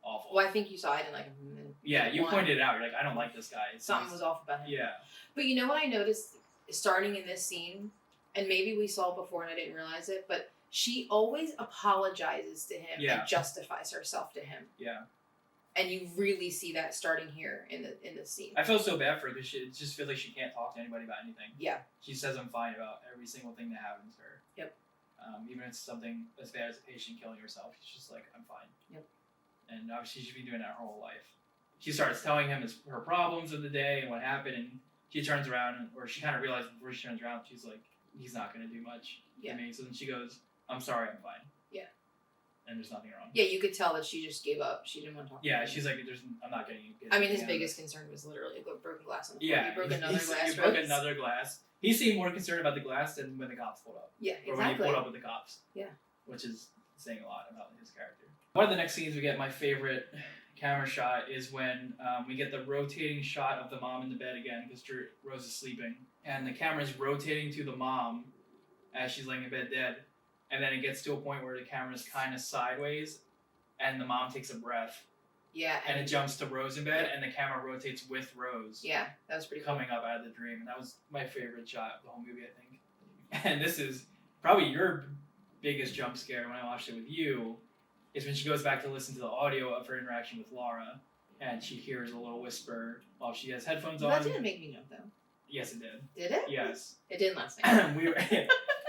awful." Well, I think you saw I didn't like him. Yeah, you pointed it out. You're like, "I don't like this guy." Something was off about him. Yeah. But you know what I noticed starting in this scene, and maybe we saw it before and I didn't realize it, but she always apologizes to him and justifies herself to him. Yeah. And you really see that starting here in the scene. I feel so bad for her because it just feels like she can't talk to anybody about anything. Yeah. She says, "I'm fine" about every single thing that happens to her. Yep. Even if it's something as bad as a patient killing herself, she's just like, "I'm fine." Yep. And obviously she's been doing that her whole life. She starts telling him her problems of the day and what happened, and she turns around, or she kind of realizes before she turns around, she's like, "He's not going to do much to me." So then she goes, "I'm sorry, I'm fine." Yeah. And there's nothing wrong. Yeah, you could tell that she just gave up. She didn't want to talk. Yeah, she's like, "I'm not getting you." I mean, his biggest concern was literally a broken glass on the floor. Yeah, he broke another glass. He broke another glass. He seemed more concerned about the glass than when the cops pulled up. Yeah, exactly. Or when he pulled up with the cops. Yeah. Which is saying a lot about his character. One of the next scenes we get, my favorite camera shot, is when we get the rotating shot of the mom in the bed again because Rose is sleeping. And the camera's rotating to the mom as she's laying in bed dead. And then it gets to a point where the camera's kind of sideways and the mom takes a breath. Yeah. And it jumps to Rose in bed and the camera rotates with Rose. Yeah, that was pretty cool. Coming up out of the dream. And that was my favorite shot of the whole movie, I think. And this is probably your biggest jump scare when I watched it with you, is when she goes back to listen to the audio of her interaction with Laura, and she hears a little whisper while she has headphones on. That didn't make me jump, though. Yes, it did. Did it? Yes. It didn't last night.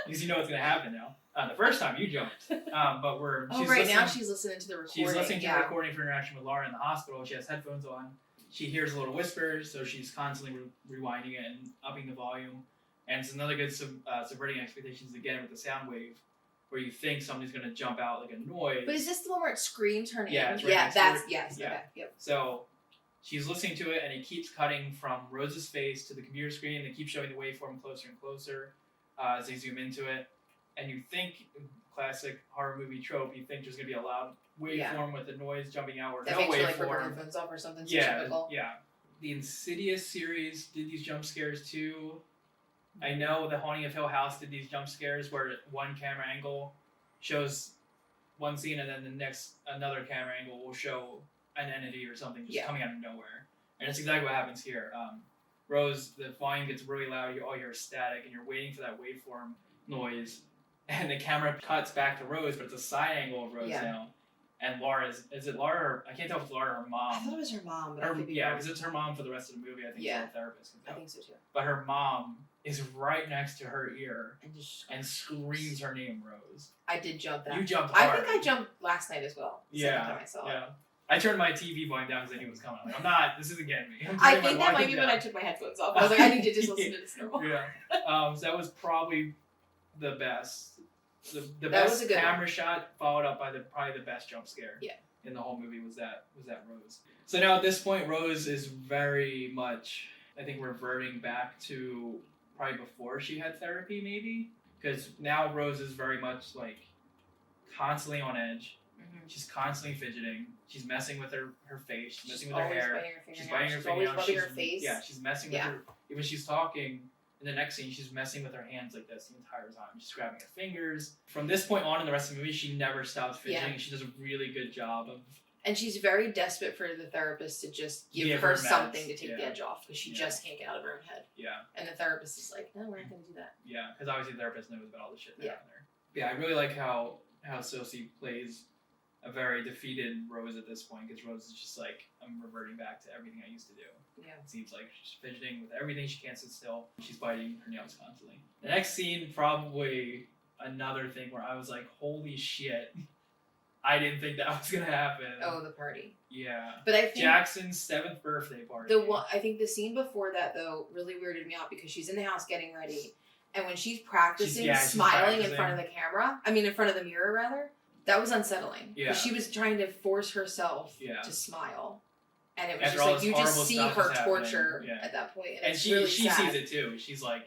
Because you know what's going to happen now. The first time you jumped. But now she's listening to the recording. She's listening to the recording for interaction with Laura in the hospital. She has headphones on. She hears a little whisper, so she's constantly rewinding it and upping the volume. And it's another good subverting expectations again with the sound wave, where you think somebody's going to jump out like a noise. But is this the one where it screams her name? Yeah, it's Okay, yep. So she's listening to it, and it keeps cutting from Rose's face to the computer screen. They keep showing the waveform closer and closer as they zoom into it. And you think, classic horror movie trope, you think there's going to be a loud waveform with the noise jumping out, or that no makes waveform. Her like rip her headphones off or something. Yeah. the Insidious series did these jump scares too. I know the Haunting of Hill House did these jump scares where one camera angle shows one scene and then another camera angle will show an entity or something just coming out of nowhere. And it's exactly what happens here. Rose, the volume gets really loud, you all hear static, and you're waiting for that waveform noise, and the camera cuts back to Rose, but it's a side angle of Rose now. And Laura is it Laura or, I can't tell if it's Laura or her mom. I thought it was her mom, but I could be wrong. because it's her mom for the rest of the movie. I think she's a therapist. I think so too. But her mom is right next to her ear and screams her name, Rose. I did jump that. You jumped hard. I think I jumped last night as well. Second time I saw it. I turned my TV volume down because I knew it was coming. I'm like, I'm not. This isn't getting me. I think that might be when I took my headphones off. I was like, I need to just listen to this normal. So that was probably the best. The best camera shot, followed up by probably the best jump scare. In the whole movie was that Rose. So now at this point, Rose is very much, I think, reverting back to probably before she had therapy, maybe, because now Rose is very much like constantly on edge. She's constantly fidgeting. She's messing with her face. She's messing with her hair. She's biting her fingernails. Always rubbing her face. Yeah, she's messing with her. Even she's talking. In the next scene, she's messing with her hands like this the entire time. She's grabbing her fingers. From this point on in the rest of the movie, she never stops fidgeting. She does a really good job of... And she's very desperate for the therapist to just give her something to take the edge off, because she just can't get out of her own head. And the therapist is like, no, we're not going to do that. Because obviously the therapist knows about all the shit that's out there. I really like how Sosie plays a very defeated Rose at this point, because Rose is just like, I'm reverting back to everything I used to do. It seems like she's fidgeting with everything. She can't sit still. She's biting her nails constantly. The next scene, probably another thing where I was like, holy shit. I didn't think that was going to happen. Oh, the party. Yeah. But I think Jackson's 7th birthday party. I think the scene before that, though, really weirded me out, because she's in the house getting ready, and when she's practicing smiling in front of the camera, in front of the mirror, rather, that was unsettling. Yeah. She was trying to force herself to smile. And it was just like, you just see her torture at that point. And she really sees it too. She's like,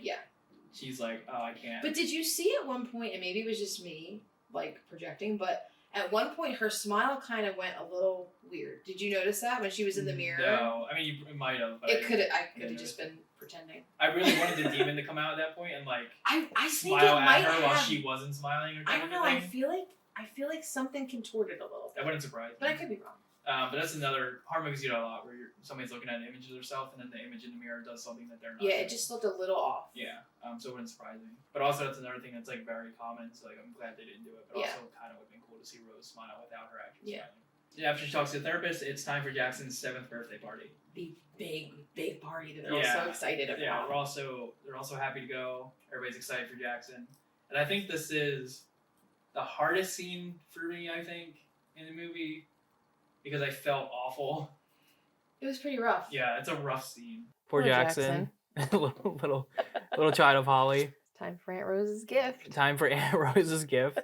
oh, I can't. But did you see at one point, and maybe it was just me, like, projecting, but at one point her smile kind of went a little weird. Did you notice that when she was in the mirror? No. You might have. I could have just been pretending. I really wanted the demon to come out at that point and, like, I smile at her while she wasn't smiling or something. I don't know. I feel like something contorted a little bit. That wouldn't surprise me. But I could be wrong. But that's another horror movies do that a lot, where somebody's looking at an image of themselves and then the image in the mirror does something that they're not. Yeah, it just looked a little off. Yeah, so it wouldn't surprise me. But also that's another thing that's like very common. So like I'm glad they didn't do it. But also kind of would have been cool to see Rose smile without her actually smiling. After she talks to the therapist, it's time for Jackson's 7th birthday party. The big party that they're all so excited about. Yeah, they're also happy to go. Everybody's excited for Jackson, and I think this is the hardest scene for me. I think in the movie. Because I felt awful. It was pretty rough. Yeah, it's a rough scene. Poor Jackson. little child of Holly. Time for Aunt Rose's gift.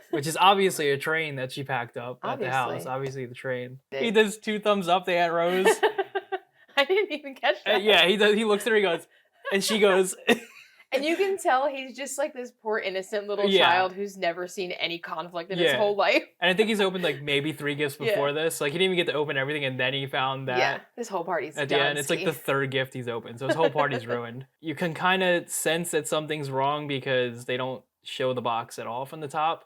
Which is obviously a train that she packed up at the house. Obviously the train. He does 2 thumbs up to Aunt Rose. I didn't even catch that. Yeah, he does. He looks at her, he goes, and she goes... And you can tell he's just like this poor innocent little child who's never seen any conflict in his whole life. And I think he's opened like maybe 3 gifts before this. Like he didn't even get to open everything, and then he found that. Yeah, this whole party's at the end. It's like the 3rd gift he's opened, so his whole party's ruined. You can kind of sense that something's wrong because they don't show the box at all from the top.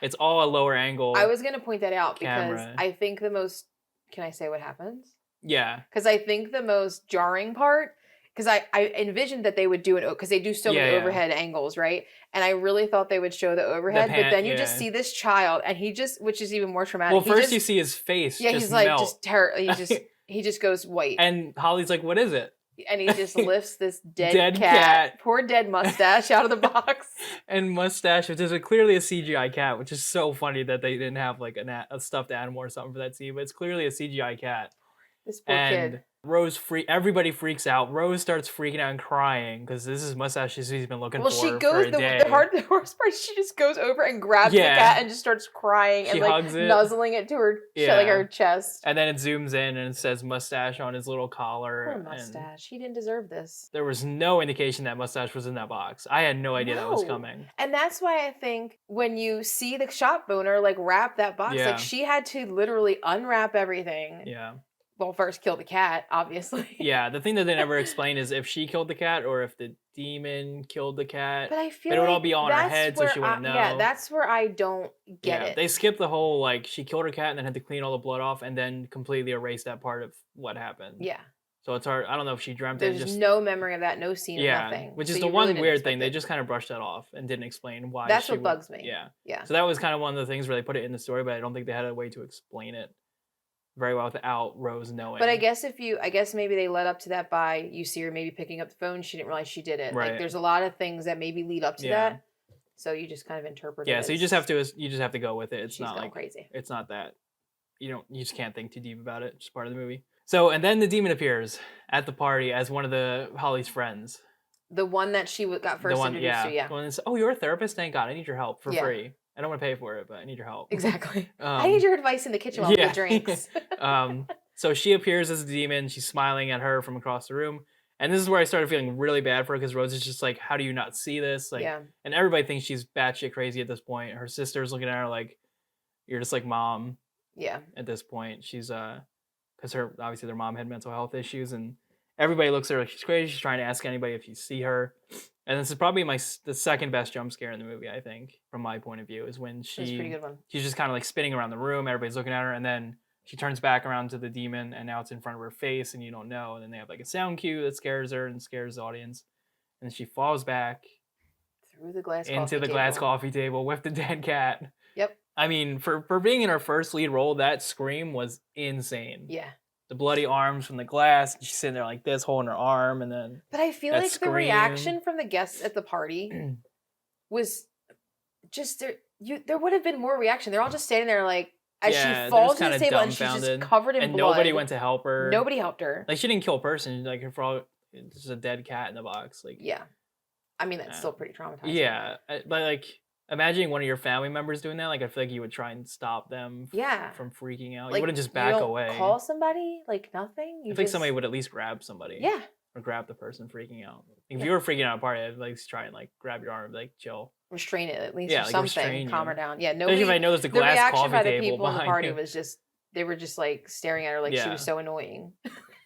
It's all a lower angle. I was gonna point that out because camera. I think the most. Can I say what happens? Yeah. Because I think the most jarring part. Because I envisioned that they would do it, because they do so many overhead angles, right? And I really thought they would show the overhead, but then you just see this child, and he just, which is even more traumatic. Well, first you see his face. Yeah, just he's like melt. he just goes white. And Holly's like, "What is it?" And he just lifts this dead cat, poor dead mustache, out of the box. And mustache, which is clearly a CGI cat, which is so funny that they didn't have like a stuffed animal or something for that scene, but it's clearly a CGI cat. This poor kid. Everybody freaks out. Rose starts freaking out and crying because this is mustache she's been looking for she goes, for a day. The worst part, she just goes over and grabs the cat and just starts crying and like nuzzling it to her, like her chest. And then it zooms in and it says mustache on his little collar. Poor mustache. He didn't deserve this. There was no indication that mustache was in that box. I had no idea that was coming. And that's why I think when you see the shop owner like wrap that box, like she had to literally unwrap everything. Yeah. well, first kill the cat, obviously. Yeah, the thing that they never explain is if she killed the cat or if the demon killed the cat. But I feel it would like all be on her head, so she wouldn't know. Yeah, that's where I don't get it. They skipped the whole, like, she killed her cat and then had to clean all the blood off and then completely erased that part of what happened. Yeah. So it's hard. I don't know if she dreamt it. There's no memory of that, no scene, nothing. Which is the one weird thing. They just kind of brushed that off and didn't explain why. That's what bugs me. Yeah. So that was kind of one of the things where they put it in the story, but I don't think they had a way to explain it very well without Rose knowing. But I guess maybe they led up to that by you see her maybe picking up the phone, she didn't realize she did it. Right. Like there's a lot of things that maybe lead up to that. So you just kind of interpret it. Yeah, so you just have to go with it. It's she's not going like crazy. It's not that you just can't think too deep about it. It's just part of the movie. So and then the demon appears at the party as one of Holly's friends. The one that she got first introduced to, The one that's, oh, you're a therapist? Thank God. I need your help for free. I don't want to pay for it, but I need your help. Exactly. I need your advice in the kitchen while we get drinks. So she appears as a demon. She's smiling at her from across the room. And this is where I started feeling really bad for her because Rose is just like, how do you not see this? Like, and everybody thinks she's batshit crazy at this point. Her sister's looking at her like, you're just like mom. Yeah. At this point, she's because obviously their mom had mental health issues, and everybody looks at her like she's crazy. She's trying to ask anybody if you see her. And this is probably the second best jump scare in the movie, I think, from my point of view, is when That's a pretty good one. She's just kind of like spinning around the room. Everybody's looking at her, and then she turns back around to the demon, and now it's in front of her face, and you don't know. And then they have like a sound cue that scares her and scares the audience. And then she falls back through the glass coffee table with the dead cat. Yep. I mean, for being in her first lead role, that scream was insane. Yeah. The bloody arms from the glass. She's sitting there like this, holding her arm, and then. But I feel like the reaction from the guests at the party was just there would have been more reaction. They're all just standing there like. As she falls to the table and she's just covered in blood. And nobody went to help her. Nobody helped her. Like, she didn't kill a person. Like, for all, it's just a dead cat in the box. Like, yeah. I mean, that's still pretty traumatizing. Yeah. But, like, imagining one of your family members doing that, like, I feel like you would try and stop them from freaking out. Like, you wouldn't just back away. Call somebody? Like, nothing? I think somebody would at least grab somebody. Yeah. Or grab the person freaking out. If you were freaking out at a party, I'd like try and like grab your arm and like chill. Restrain it at least or something. Calm her down. Yeah, nobody. Especially if I know there's a glass coffee table behind you. The reaction by the people in the party was just, they were just like staring at her like she was so annoying.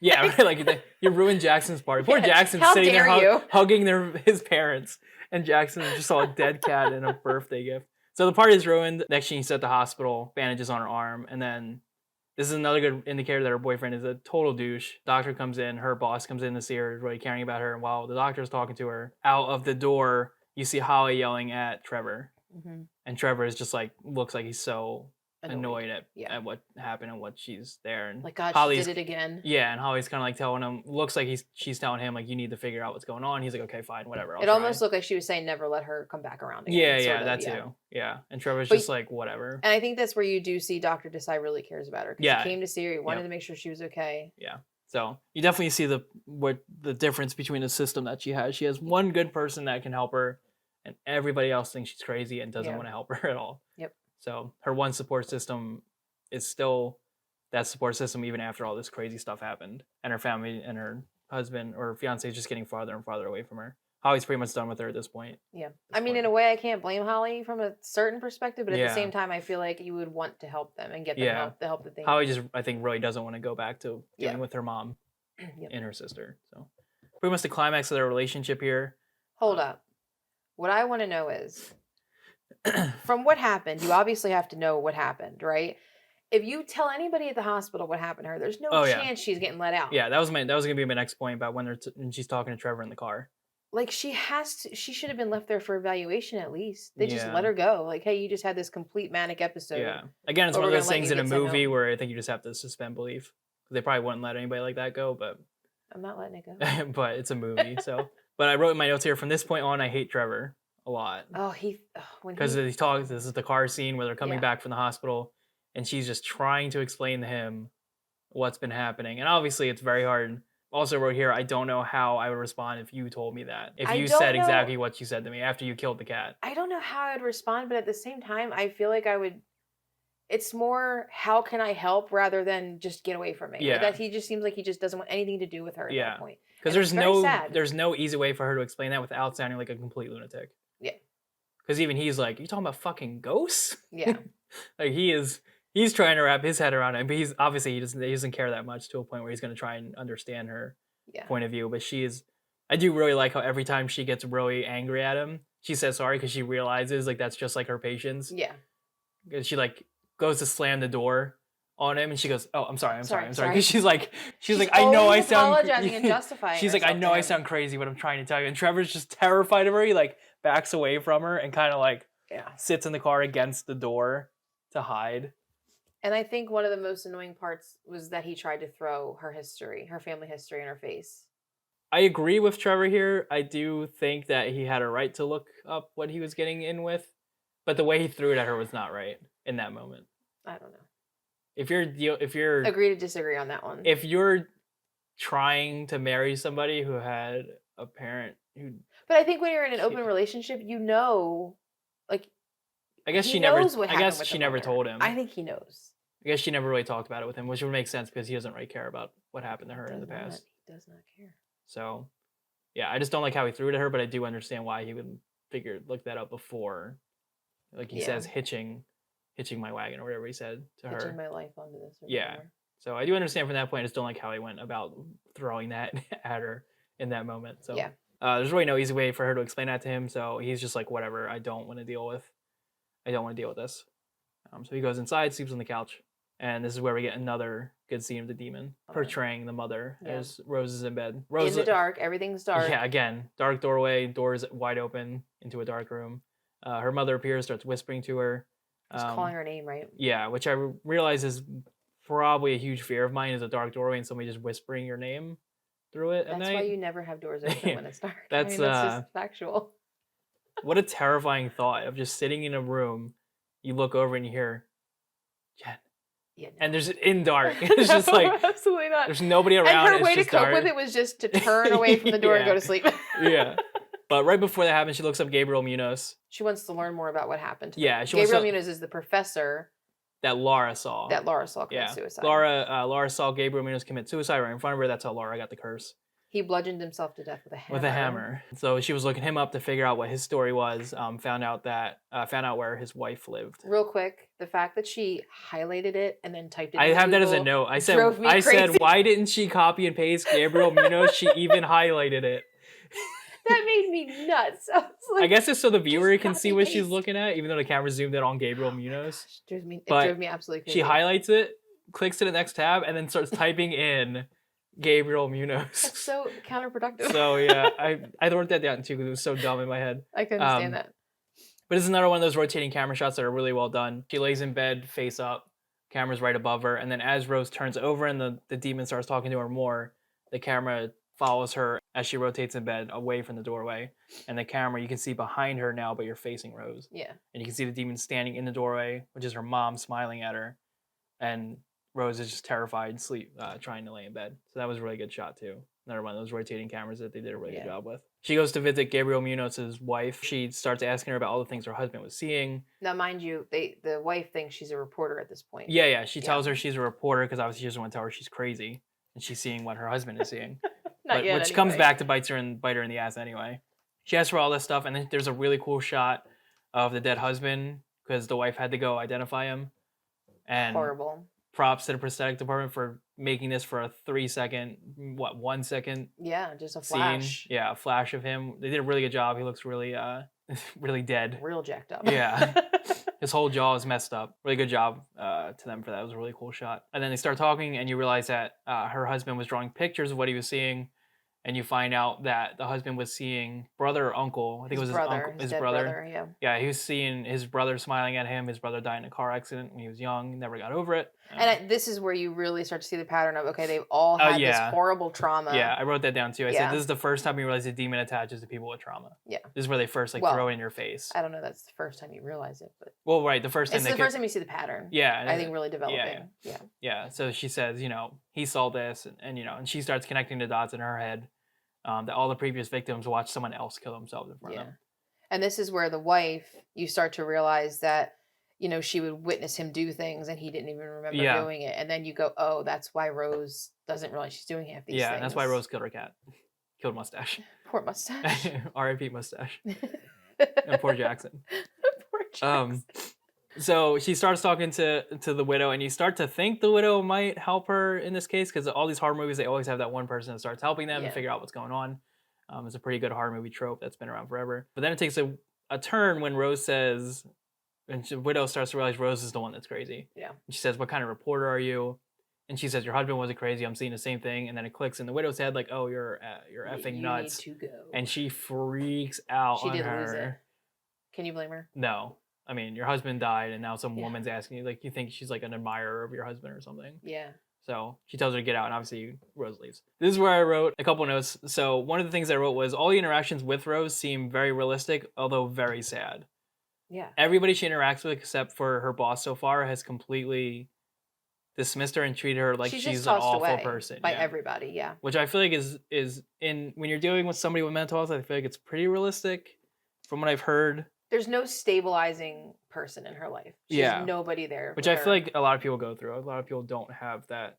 Yeah, right. Like you ruined Jackson's party. Poor Jackson's sitting there hugging his parents, and Jackson just saw a dead cat in a birthday gift. So the party's ruined. Next thing, she's at the hospital, bandages on her arm, and then this is another good indicator that her boyfriend is a total douche. Doctor comes in, her boss comes in to see her, really caring about her. And while the doctor's talking to her, out of the door, you see Holly yelling at Trevor. Mm-hmm. And Trevor is just like, looks like he's so annoyed at what happened and what she's there. And like, God, she did it again. Yeah, and Holly's kind of like telling him, looks like she's telling him, like, you need to figure out what's going on. He's like, okay, fine, whatever. It almost looked like she was saying, never let her come back around again. Yeah, that too. Yeah, and Trevor's just like, whatever. And I think that's where you do see Dr. Desai really cares about her. Because he came to see her, he wanted to make sure she was okay. Yeah. So you definitely see the difference between the system that she has. She has one good person that can help her, and everybody else thinks she's crazy and doesn't want to help her at all. Yep. So her one support system is still that support system even after all this crazy stuff happened, and her family and her husband or fiance is just getting farther and farther away from her. Holly's pretty much done with her at this point. Yeah. I mean, in a way, I can't blame Holly from a certain perspective, but at the same time, I feel like you would want to help them and get them the help that they need. Holly just, I think, really doesn't want to go back to dealing with her mom and her sister. So pretty much the climax of their relationship here. Hold up. What I want to know is, from what happened, you obviously have to know what happened, right? If you tell anybody at the hospital what happened to her, there's no chance she's getting let out. Yeah, that was gonna be my next point about when she's talking to Trevor in the car. Like, she should have been left there for evaluation at least. They just let her go. Like, hey, you just had this complete manic episode. Yeah. Again, it's one of those things in a movie where I think you just have to suspend belief. They probably wouldn't let anybody like that go, but I'm not letting it go. But it's a movie, so. But I wrote in my notes here, from this point on, I hate Trevor a lot. Because he talks. This is the car scene where they're coming back from the hospital, and she's just trying to explain to him what's been happening, and obviously it's very hard. Also wrote here, I don't know how I would respond if you told me that. If you said exactly what you said to me after you killed the cat. I don't know how I'd respond, but at the same time, I feel like I would. It's more, how can I help rather than just get away from me. Yeah. Like, that he just seems like he just doesn't want anything to do with her at that point. Because there's no easy way for her to explain that without sounding like a complete lunatic. Yeah. Because even he's like, you talking about fucking ghosts? Yeah. Like, he is he's trying to wrap his head around it, but he doesn't care that much to a point where he's going to try and understand her point of view. But I do really like how every time she gets really angry at him, she says sorry because she realizes like that's just like her patience. Yeah. Because she like goes to slam the door on him, and she goes, "Oh, I'm sorry." Because she's like, I know I sound apologizing and justifying. She's like, I know I sound crazy, but I'm trying to tell you. And Trevor's just terrified of her. He like backs away from her and kind of like sits in the car against the door to hide. And I think one of the most annoying parts was that he tried to throw her family history in her face. I agree with Trevor here. I do think that he had a right to look up what he was getting in with, but the way he threw it at her was not right in that moment. I don't know. If you're agree to disagree on that one. If you're trying to marry somebody who had a parent who, but I think when you're in an open relationship, like, I guess she never told him. I think he knows. I guess she never really talked about it with him, which would make sense because he doesn't really care about what happened to her in the past. He does not care. So, yeah, I just don't like how he threw it at her, but I do understand why he would look that up before, like he says, hitching my wagon or whatever he said to her. Hitching my life onto this. Whatever. So I do understand from that point. I just don't like how he went about throwing that at her in that moment. So there's really no easy way for her to explain that to him. So he's just like, whatever. I don't want to deal with this. So he goes inside, sleeps on the couch, and this is where we get another good scene of the demon portraying the mother as Rose is in bed. In the dark, everything's dark. Yeah, again, dark doorway, doors wide open into a dark room. Her mother appears, starts whispering to her. Just calling her name, right? Yeah, which I realize is probably a huge fear of mine, is a dark doorway and somebody just whispering your name through it at night. That's why you never have doors open when it's dark. That's just factual. What a terrifying thought of just sitting in a room, you look over and you hear, Jen. Yeah, no. And there's in dark. It's just like absolutely not. There's nobody around. And her way to cope with it was just to turn away from the door and go to sleep. Yeah. But right before that happens, she looks up Gabriel Munoz. She wants to learn more about what happened to them. Gabriel Munoz is the professor that Laura saw. Commit suicide. Laura saw Gabriel Munoz commit suicide right in front of her. That's how Laura got the curse. He bludgeoned himself to death with a hammer. So she was looking him up to figure out what his story was. Found out where his wife lived. Real quick, the fact that she highlighted it and then typed it. I have that as a note. I said, why didn't she copy and paste Gabriel Munoz? She even highlighed it. That made me nuts. I guess it's so the viewer can see what she's looking at, even though the camera zoomed in on Gabriel Munoz. It drove me absolutely crazy. She highlights it, clicks to the next tab, and then starts typing in Gabriel Munoz. That's so counterproductive. So yeah, I wrote that down too because it was so dumb in my head. I couldn't stand that. But it's another one of those rotating camera shots that are really well done. She lays in bed, face up, camera's right above her, and then as Rose turns over and the demon starts talking to her more, the camera follows her as she rotates in bed away from the doorway. And the camera, you can see behind her now, but you're facing Rose. Yeah. And you can see the demon standing in the doorway, which is her mom smiling at her. And Rose is just terrified, trying to lay in bed. So that was a really good shot too. Another one of those rotating cameras that they did a really good job with. She goes to visit Gabriel Munoz's wife. She starts asking her about all the things her husband was seeing. Now, mind you, the wife thinks she's a reporter at this point. Yeah. She tells her she's a reporter because obviously she doesn't want to tell her she's crazy. And she's seeing what her husband is seeing. Which comes back to bite her in the ass anyway. She asks for all this stuff, and then there's a really cool shot of the dead husband because the wife had to go identify him. And horrible. Props to the prosthetic department for making this for a 1 second. Yeah, just a flash. Scene. Yeah, a flash of him. They did a really good job. He looks really, really dead. Real jacked up. Yeah. His whole jaw is messed up. Really good job to them for that. It was a really cool shot. And then they start talking, and you realize that her husband was drawing pictures of what he was seeing. And you find out that the husband was seeing brother or uncle. I think it was his brother. Yeah. Yeah, he was seeing his brother smiling at him. His brother died in a car accident when he was young. Never got over it. And this is where you really start to see the pattern of, okay, they've all had this horrible trauma. Yeah, I wrote that down too. I said, this is the first time you realize the demon attaches to people with trauma. Yeah. This is where they first throw it in your face. I don't know that's the first time you realize it, but. Well, right, the first time it's the first time you see the pattern. Yeah. I think really developing. Yeah, so she says, he saw this, and she starts connecting the dots in her head. That all the previous victims watched someone else kill themselves in front of them. And this is where the wife, you start to realize that, she would witness him do things and he didn't even remember doing it. And then you go, oh, that's why Rose doesn't realize she's doing half these things. Yeah, and that's why Rose killed her cat. Killed Mustache. Poor Mustache. R.I.P. Mustache. And poor Jackson. Poor Jackson. So she starts talking to the widow, and you start to think the widow might help her in this case, because all these horror movies, they always have that one person that starts helping them to figure out what's going on. It's a pretty good horror movie trope that's been around forever. But then it takes a turn when Rose says, and the widow starts to realize Rose is the one that's crazy. Yeah. And she says, "What kind of reporter are you?" And she says, "Your husband wasn't crazy. I'm seeing the same thing." And then it clicks in the widow's head, like, "Oh, you're effing nuts." You need to go. And she freaks out on her. She did lose it. Can you blame her? No. I mean, your husband died, and now some woman's asking you, like, you think she's like an admirer of your husband or something. Yeah. So she tells her to get out, and obviously Rose leaves. This is where I wrote a couple notes. So one of the things I wrote was all the interactions with Rose seem very realistic, although very sad. Yeah. Everybody she interacts with, except for her boss so far, has completely dismissed her and treated her like she's an awful person. By everybody, yeah. Which I feel like is in when you're dealing with somebody with mental health, I feel like it's pretty realistic from what I've heard. There's no stabilizing person in her life. There's nobody there. Which I feel like a lot of people go through. A lot of people don't have that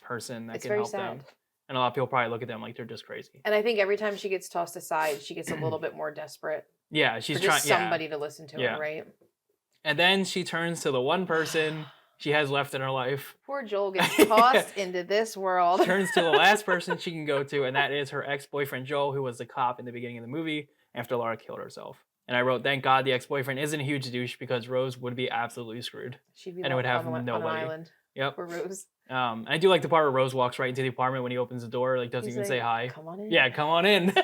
person that can help them. And a lot of people probably look at them like they're just crazy. And I think every time she gets tossed aside, she gets a little bit more desperate. Yeah, she's trying somebody to listen to her, right? And then she turns to the one person she has left in her life. Poor Joel gets tossed into this world. Turns to the last person she can go to, and that is her ex-boyfriend Joel, who was the cop in the beginning of the movie after Laura killed herself. And I wrote, thank God the ex-boyfriend isn't a huge douche, because Rose would be absolutely screwed. She'd be and it would have nobody. On an island. Yep. For Rose. I do like the part where Rose walks right into the apartment when he opens the door, like doesn't even say hi. Come on in. Yeah, come on in.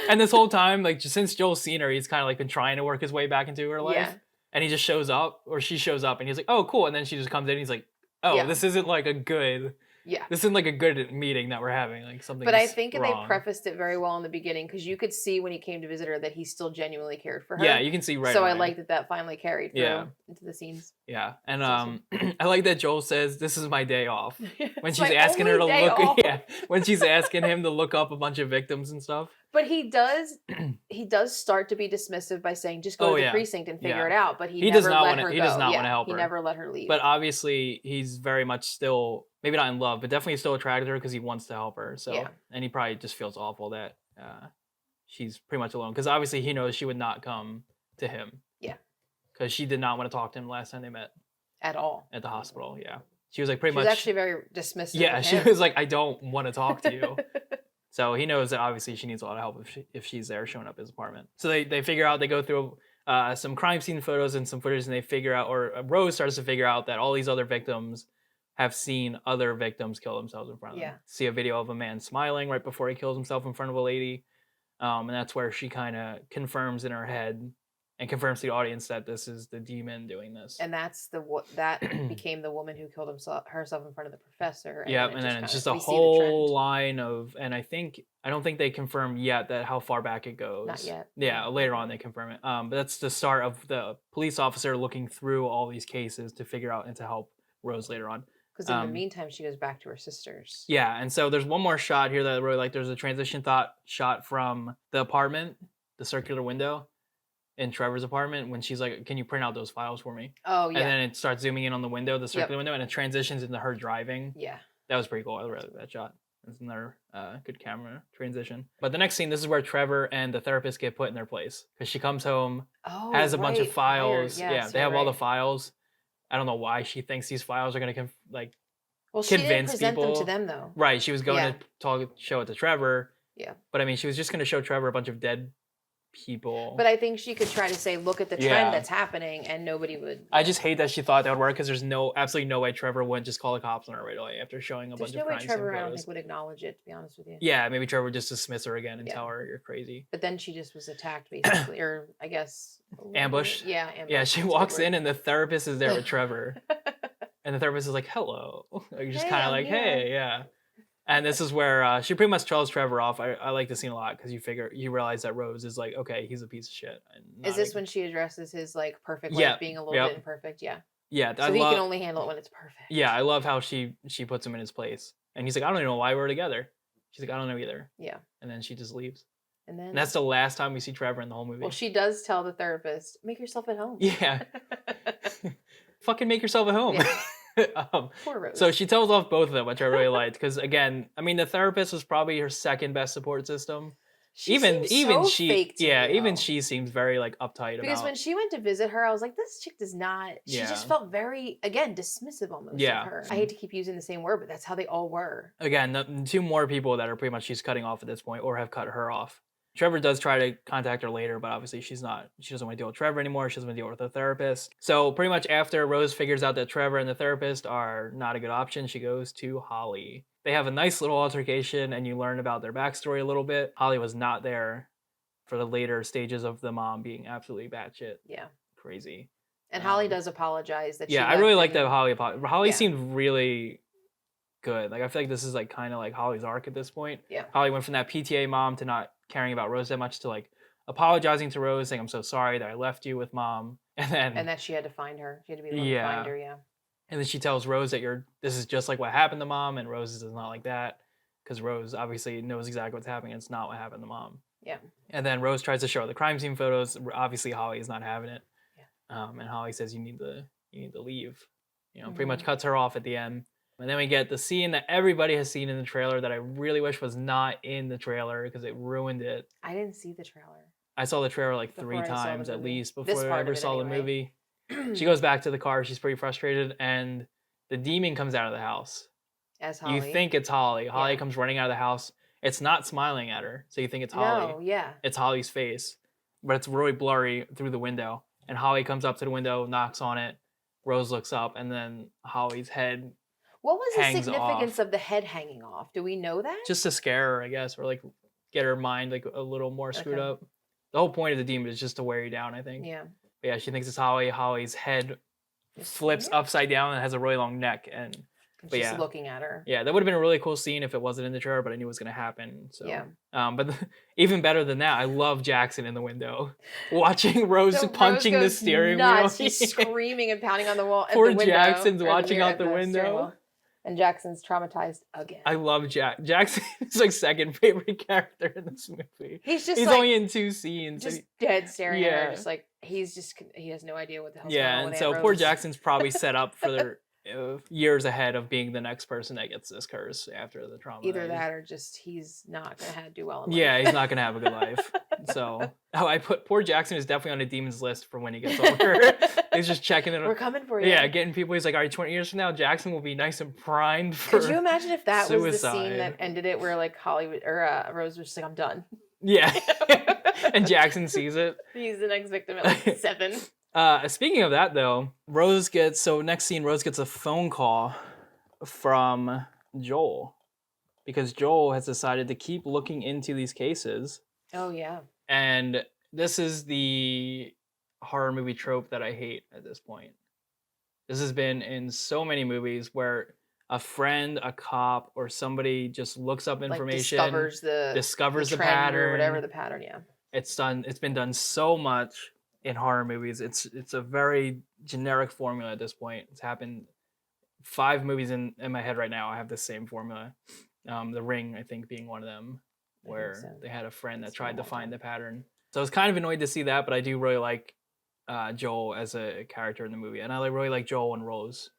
And this whole time, like since Joel's seen her, he's kind of like been trying to work his way back into her life. Yeah. And he just shows up, or she shows up, and he's like, oh, cool. And then she just comes in, and he's like, oh, this isn't like a good... Yeah. This isn't like a good meeting that we're having, like something. But I think they prefaced it very well in the beginning, because you could see when he came to visit her that he still genuinely cared for her. Yeah, you can see right So away. I like that finally carried through into the scenes. Yeah, and I like that Joel says, "This is my day off." When she's my asking her to look, off. when she's asking him to look up a bunch of victims and stuff. But he does start to be dismissive by saying, "Just go to the precinct and figure it out." But he never let her go. He does not want to help her. He never let her leave. But obviously, he's very much still, maybe not in love, but definitely still attracted to her because he wants to help her. So, and he probably just feels awful that she's pretty much alone, because obviously he knows she would not come to him. Yeah. Because she did not want to talk to him last time they met. At all. At the hospital, yeah. She was like pretty much. She was actually very dismissive. Yeah, she was like, I don't want to talk to you. So he knows that obviously she needs a lot of help if she's there showing up at his apartment. So they figure out, they go through some crime scene photos and some footage, and they figure out, or Rose starts to figure out that all these other victims have seen other victims kill themselves in front of them. See a video of a man smiling right before he kills himself in front of a lady. And that's where she kind of confirms in her head and confirms to the audience that this is the demon doing this. And that's that became the woman who killed herself in front of the professor. And then it's just a whole line of, and I don't think they confirm yet that how far back it goes. Not yet. Yeah, later on they confirm it. But that's the start of the police officer looking through all these cases to figure out and to help Rose later on. Because in the meantime, she goes back to her sisters. Yeah, and so there's one more shot here that I really like. There's a transition shot from the apartment, the circular window in Trevor's apartment, when she's like, can you print out those files for me? Oh, yeah. And then it starts zooming in on the window, the circular window, and it transitions into her driving. Yeah. That was pretty cool. I really like that shot. It's another good camera transition. But the next scene, this is where Trevor and the therapist get put in their place. Because she comes home, has a bunch of files. Yes, they have all the files. I don't know why she thinks these files are going to well, she didn't present people. Them to them, though. Right. She was going to show it to Trevor. Yeah. But I mean, she was just going to show Trevor a bunch of dead people. But I think she could try to say, look at the trend that's happening, and nobody would. I just hate that she thought that would work, because there's absolutely no way Trevor wouldn't just call the cops on her right away after showing a bunch of crimes. There's no way Trevor, I don't think, would acknowledge it, to be honest with you. Yeah, maybe Trevor would just dismiss her again and tell her you're crazy. But then she just was attacked, basically, or I guess ambushed. Yeah, ambushed. Yeah, she walks in and the therapist is there with Trevor, and the therapist is like, "Hello," like just kind of like, "Hey, yeah." And this is where she pretty much tells Trevor off. I like this scene a lot, because you realize that Rose is like, okay, he's a piece of shit. Is this when she addresses his like perfect life being a little bit imperfect? Yeah. Yeah. So he can only handle it when it's perfect. Yeah, I love how she puts him in his place, and he's like, I don't even know why we're together. She's like, I don't know either. Yeah. And then she just leaves. And that's the last time we see Trevor in the whole movie. Well, she does tell the therapist, make yourself at home. Yeah. Fucking make yourself at home. Yeah. Poor Rose. So she tells off both of them, which I really liked, because again, I mean, the therapist was probably her second best support system. even so she fake to me, even though. she seems very like uptight because about. when she went to visit her, I was like, this chick does not. She just felt very, again, dismissive almost of her. I hate to keep using the same word, but that's how they all were. Again, two more people that are pretty much she's cutting off at this point, or have cut her off. Trevor does try to contact her later, but obviously she doesn't want to deal with Trevor anymore. She doesn't want to deal with her therapist. So pretty much after Rose figures out that Trevor and the therapist are not a good option, she goes to Holly. They have a nice little altercation, and you learn about their backstory a little bit. Holly was not there for the later stages of the mom being absolutely batshit crazy. And Holly does apologize that. I really like that Holly apologized. Holly seemed really good. Like I feel like this is like kind of like Holly's arc at this point. Yeah. Holly went from that PTA mom to not caring about Rose that much to like apologizing to Rose, saying I'm so sorry that I left you with mom, and that she had to find her. She had to be the one to find her. Yeah. And then she tells Rose that this is just like what happened to mom, and Rose is not like that because Rose obviously knows exactly what's happening. It's not what happened to mom. Yeah. And then Rose tries to show her the crime scene photos. Obviously Holly is not having it. Yeah. And Holly says you need to leave. Pretty much cuts her off at the end. And then we get the scene that everybody has seen in the trailer that I really wish was not in the trailer because it ruined it. I didn't see the trailer. I saw the trailer like 3 times at least before I ever saw the movie. She goes back to the car. She's pretty frustrated, and the demon comes out of the house. As Holly. You think it's Holly. Holly comes running out of the house. It's not smiling at her, so you think it's Holly. No, yeah. It's Holly's face, but it's really blurry through the window. And Holly comes up to the window, knocks on it. Rose looks up, and then Holly's head What was the significance off. of the head hanging off? Do we know that? Just to scare her, I guess, or like get her mind like a little more screwed up. The whole point of the demon is just to wear you down, I think. Yeah. But yeah, she thinks it's Holly. Holly's head flips upside down and has a really long neck, and she's looking at her. Yeah, that would have been a really cool scene if it wasn't in the trailer, but I knew it was going to happen. So yeah. But even better than that, I love Jackson in the window, watching Rose punching the steering wheel. She's screaming and pounding on the wall. Poor Jackson's watching out the window. And Jackson's traumatized again. I love Jackson is like second favorite character in this movie. He's like, only in 2 scenes. Just dead staring at her, just like he has no idea what the hell's going on. And so poor Jackson's probably set up for the years ahead of being the next person that gets this curse after the trauma. Either that or just he's not going to do well in life. Yeah, he's not going to have a good life. So, I put poor Jackson is definitely on a demon's list for when he gets older. He's just checking it. We're coming for you. Yeah, getting people. He's like, all right, 20 years from now, Jackson will be nice and primed for Could you imagine if that suicide. Was the scene that ended it where like Hollywood or Rose was just like, I'm done. Yeah. And Jackson sees it. He's the next victim at like 7. Speaking of that, though, next scene, Rose gets a phone call from Joel because Joel has decided to keep looking into these cases. Oh, yeah. And this is the horror movie trope that I hate at this point. This has been in so many movies where a friend, a cop, or somebody just looks up information, discovers the pattern, or whatever the pattern. Yeah, it's been done so much in horror movies. It's a very generic formula at this point. It's happened 5 movies in my head right now. I have the same formula. The Ring, I think, being one of them, where they had a friend that tried to find the pattern. So I was kind of annoyed to see that, but I do really like Joel as a character in the movie, and I really like Joel and Rose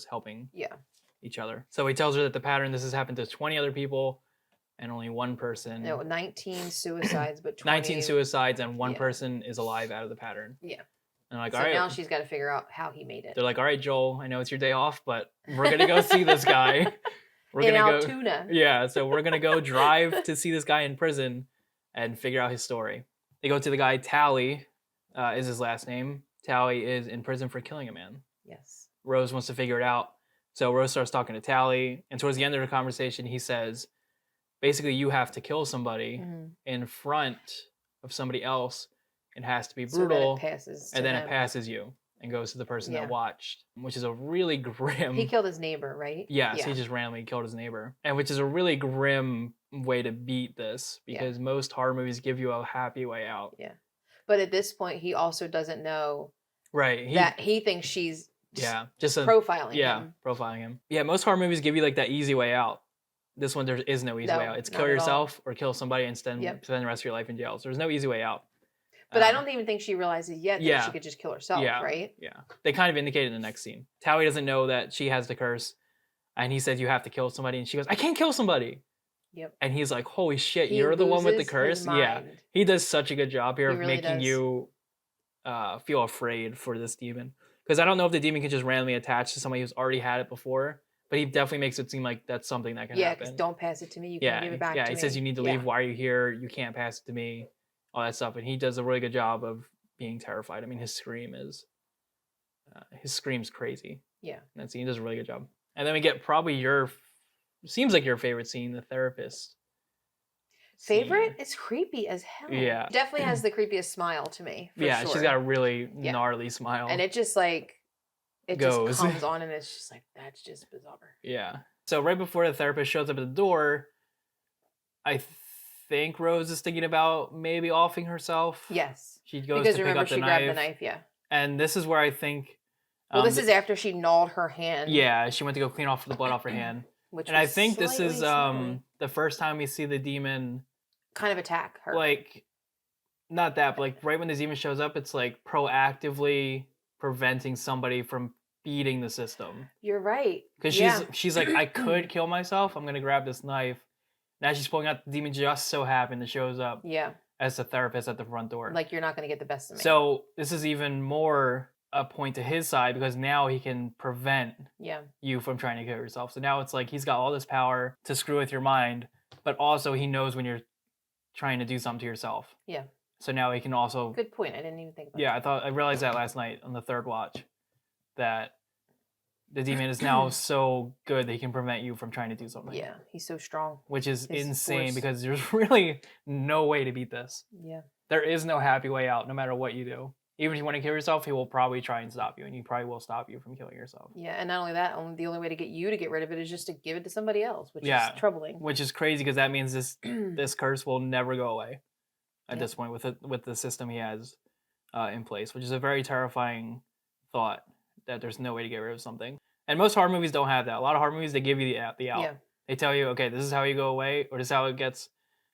helping each other. So he tells her that the pattern, this has happened to 20 other people, and only one person. No, 19 suicides, but 20. 19 suicides, and one person is alive out of the pattern. Yeah. And like, so all right. Now she's got to figure out how he made it. They're like, all right, Joel, I know it's your day off, but we're gonna go see this guy. We're in gonna Altoona. Yeah, so we're gonna go drive to see this guy in prison and figure out his story. They go to the guy, Tally, is his last name. Tally is in prison for killing a man. Yes. Rose wants to figure it out. So Rose starts talking to Tally, and towards the end of the conversation, he says, basically, you have to kill somebody in front of somebody else. It has to be brutal, and then it passes you and goes to the person that watched, which is a really grim... He killed his neighbor, right? Yes, he just randomly killed his neighbor, and which is a really grim way to beat this, because most horror movies give you a happy way out. Yeah. But at this point, he also doesn't know right that he thinks she's just profiling him. Profiling him. Yeah, most horror movies give you like that easy way out. This one, there is no easy way out. It's kill yourself or kill somebody and spend the rest of your life in jail. So there's no easy way out. But I don't even think she realizes yet that she could just kill herself, right? Yeah. They kind of indicate in the next scene. Tally doesn't know that she has the curse. And he says, you have to kill somebody. And she goes, I can't kill somebody. Yep. And he's like, holy shit, you're the one with the curse? Yeah. He does such a good job here of really making you feel afraid for this demon. Because I don't know if the demon can just randomly attach to somebody who's already had it before, but he definitely makes it seem like that's something that can happen. Yeah, don't pass it to me. You can't give it back to me. Yeah, he says you need to leave. Why are you here? You can't pass it to me. All that stuff. And he does a really good job of being terrified. I mean, his scream's crazy. Yeah. And he does a really good job. And then we get probably seems like your favorite scene, the therapist. Favorite? It's creepy as hell. Yeah. Definitely has the creepiest smile to me. Yeah, sure. She's got a really gnarly smile. And it just like, just comes on and it's just like, that's just bizarre. Yeah. So right before the therapist shows up at the door, I think Rose is thinking about maybe offing herself. Yes. She goes to pick up the knife. Grabbed the knife, yeah. And this is where I think... Well, this is after she gnawed her hand. Yeah, she went to go clean off the blood off her hand. And I think this is the first time we see the demon... kind of attack her. Like, not that, but like right when the demon shows up, it's like proactively preventing somebody from beating the system. You're right. Because she's like, I could kill myself. I'm going to grab this knife. And as she's pulling out, the demon just so happened to shows up. Yeah. As the therapist at the front door. Like, you're not going to get the best of me. So this is even more a point to his side because now he can prevent you from trying to kill yourself. So now it's like he's got all this power to screw with your mind, but also he knows when you're trying to do something to yourself. Yeah. So now he can also... Good point. I didn't even think about that. Yeah, I realized that last night on the third watch, that the demon is now so good that he can prevent you from trying to do something. Yeah, he's so strong. Which is insane because there's really no way to beat this. Yeah. There is no happy way out no matter what you do. Even if you want to kill yourself, he will probably try and stop you, and he probably will stop you from killing yourself. Yeah, and not only that, the only way to get you to get rid of it is just to give it to somebody else, which is troubling. Which is crazy because that means this curse will never go away at this point with the system he has in place, which is a very terrifying thought that there's no way to get rid of something. And most horror movies don't have that. A lot of horror movies, they give you the out. Yeah. They tell you, okay, this is how you go away, or this is how it gets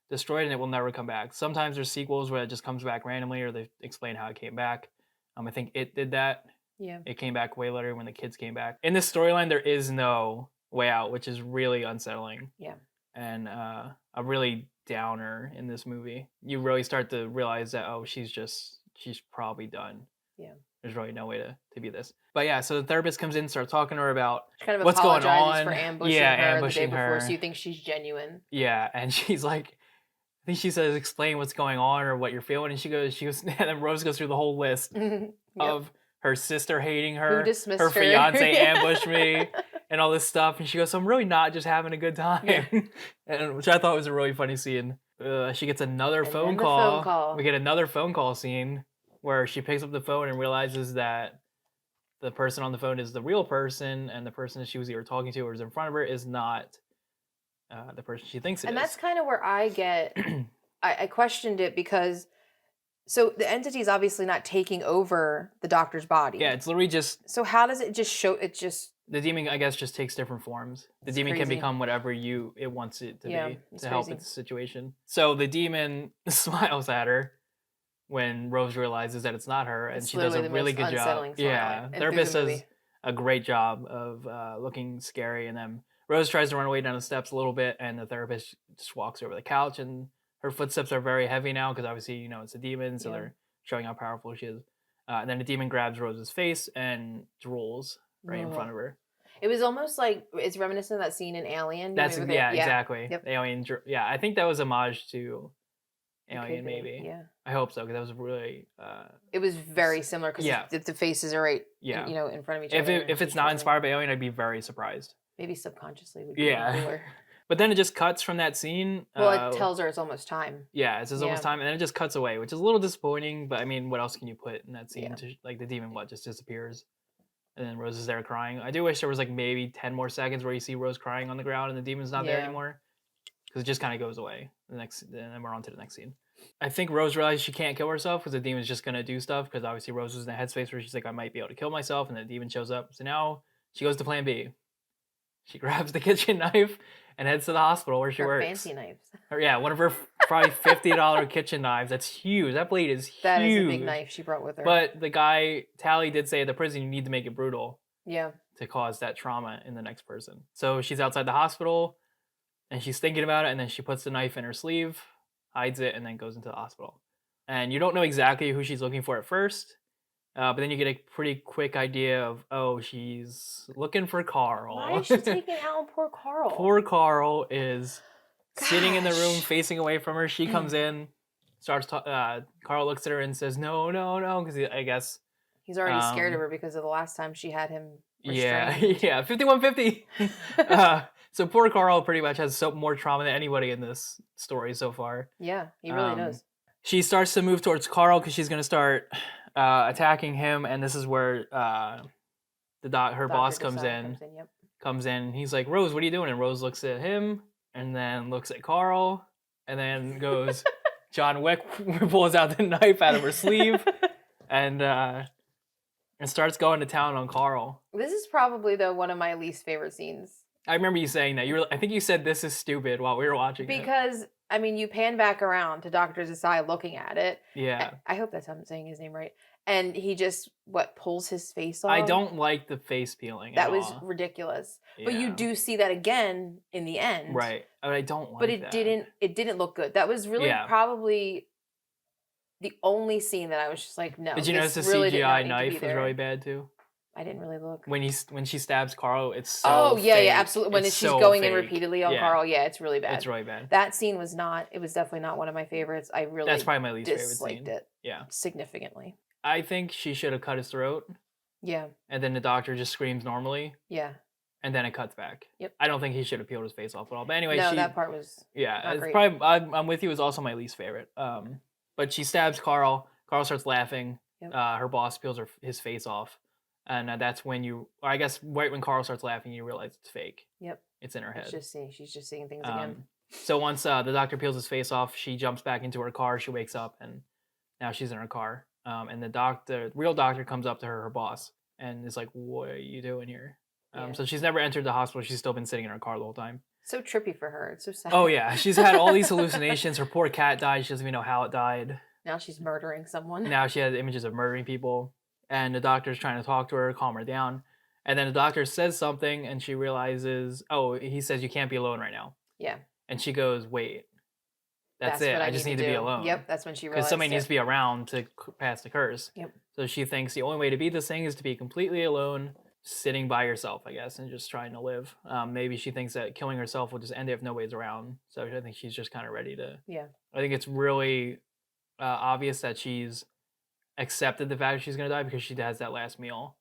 destroyed, and it will never come back. Sometimes there's sequels where it just comes back randomly, or they explain how it came back. I think It did that. Yeah. It came back way later when the kids came back. In this storyline, there is no way out, which is really unsettling. Yeah. And a really downer in this movie. You really start to realize that, she's probably done. Yeah. There's really no way to be this. But yeah, so the therapist comes in, starts talking to her about kind of what's going on. For ambushing her the day before, so you think she's genuine. Yeah, and she's like, I think she says, explain what's going on or what you're feeling. And she goes, and then Rose goes through the whole list of her sister hating her, her fiance ambushed me, and all this stuff. And she goes, so I'm really not just having a good time. Yeah. And which I thought was a really funny scene. She gets another phone call. We get another phone call scene where she picks up the phone and realizes that the person on the phone is the real person, and the person she was either talking to or is in front of her is not the person she thinks it is. And that's kind of where I get... I questioned it because... So the entity is obviously not taking over the doctor's body. Yeah, it's literally just... So how does it just show... It just... The demon, I guess, just takes different forms. The demon can become whatever it wants it to be to help its situation. So the demon smiles at her when Rose realizes that it's not her, and she does a really good job. Yeah, therapist does a great job of looking scary, and then Rose tries to run away down the steps a little bit, and the therapist just walks over the couch, and her footsteps are very heavy now because obviously it's a demon, so they're showing how powerful she is. And then the demon grabs Rose's face and drools right in front of her. It was almost like it's reminiscent of that scene in Alien. Exactly. Yep. Alien. Yeah, I think that was homage to Alien, maybe. Yeah. I hope so, because that was really... it was very similar, because the faces are right in front of each other. If it's not inspired by Alien, I'd be very surprised. Maybe subconsciously would be cooler. But then it just cuts from that scene. Well, it tells her it's almost time. Yeah, it's almost time, and then it just cuts away, which is a little disappointing, but I mean, what else can you put in that scene? Yeah. The demon, just disappears, and then Rose is there crying. I do wish there was maybe 10 more seconds where you see Rose crying on the ground and the demon's not there anymore, because it just kind of goes away. And then we're on to the next scene. I think Rose realized she can't kill herself because the demon's just going to do stuff, because obviously Rose was in a headspace where she's like, I might be able to kill myself, and the demon shows up. So now she goes to plan B. She grabs the kitchen knife and heads to the hospital where she works. Fancy knives. One of her probably $50 kitchen knives. That's huge. That blade is huge. That is a big knife she brought with her. But the guy, Tally, did say at the prison, you need to make it brutal. Yeah. To cause that trauma in the next person. So she's outside the hospital. And she's thinking about it, and then she puts the knife in her sleeve, hides it, and then goes into the hospital. And you don't know exactly who she's looking for at first, but then you get a pretty quick idea of, oh, she's looking for Carl. Why is she taking out poor Carl? Poor Carl is sitting in the room facing away from her. She comes in, starts Carl looks at her and says, no, because I guess... He's already scared of her because of the last time she had him restrained. Yeah, 5150. So poor Carl pretty much has more trauma than anybody in this story so far. Yeah, he really knows. She starts to move towards Carl because she's going to start attacking him, and this is where her boss comes in. Comes in. He's like, Rose, what are you doing? And Rose looks at him, and then looks at Carl, and then goes, John Wick pulls out the knife out of her sleeve, and starts going to town on Carl. This is probably one of my least favorite scenes. I remember you saying that. I think you said this is stupid while we were watching because, I mean, you pan back around to Dr. Desai looking at it. Yeah. I hope that's how I'm saying his name right. And he just, pulls his face off? I don't like the face peeling That was ridiculous. Yeah. But you do see that again in the end. Right. But I don't like that. But it didn't look good. That was really probably the only scene that I was just like, no. Did you notice the CGI knife was really bad too? I didn't really look. When she stabs Carl, it's so fake. Absolutely. When she's going in repeatedly on Carl, it's really bad. It's really bad. That scene was definitely not one of my favorites. I really That's probably my least favorite scene. Disliked it. Yeah. Significantly. I think she should have cut his throat. Yeah. And then the doctor just screams normally. Yeah. And then it cuts back. Yep. I don't think he should have peeled his face off at all. But anyway, that part was it's probably I'm with you. It was also my least favorite. But she stabs Carl. Carl starts laughing. Yep. Her boss peels his face off. And that's when I guess right when Carl starts laughing, you realize it's fake. Yep. It's in her head. She's just seeing things again. So once the doctor peels his face off, she jumps back into her car. She wakes up, and now she's in her car. And the real doctor comes up to her boss, and is like, "What are you doing here?" So she's never entered the hospital. She's still been sitting in her car the whole time. So trippy for her. It's so sad. Oh yeah, she's had all these hallucinations. Her poor cat died. She doesn't even know how it died. Now she's murdering someone. Now she has images of murdering people. And the doctor's trying to talk to her, calm her down. And then the doctor says something, and she realizes, he says, you can't be alone right now. Yeah. And she goes, wait, that's it. I just need to be alone. Yep, that's when she realized because somebody needs to be around to pass the curse. Yep. So she thinks the only way to beat this thing is to be completely alone, sitting by yourself, I guess, and just trying to live. Maybe she thinks that killing herself will just end it if nobody's around. So I think she's just kind of ready to... Yeah. I think it's really obvious that she's accepted the fact that she's gonna die because she has that last meal.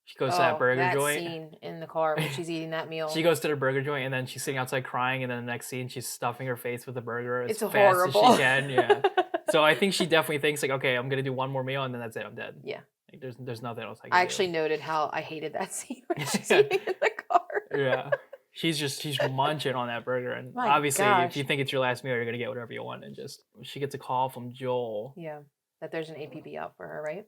She goes to that burger joint. That scene in the car when she's eating that meal. She goes to the burger joint, and then she's sitting outside crying, and then the next scene she's stuffing her face with the burger as fast horrible. as she can. Yeah. So I think she definitely thinks like, okay, I'm gonna do one more meal, and then that's it. I'm dead. Yeah. Like, there's nothing else I can do. actually noted how I hated that scene when she's eating in the car. Yeah. She's munching on that burger, and obviously, if you think it's your last meal, you're gonna get whatever you want. And she gets a call from Joel. Yeah. That there's an APB out for her, right?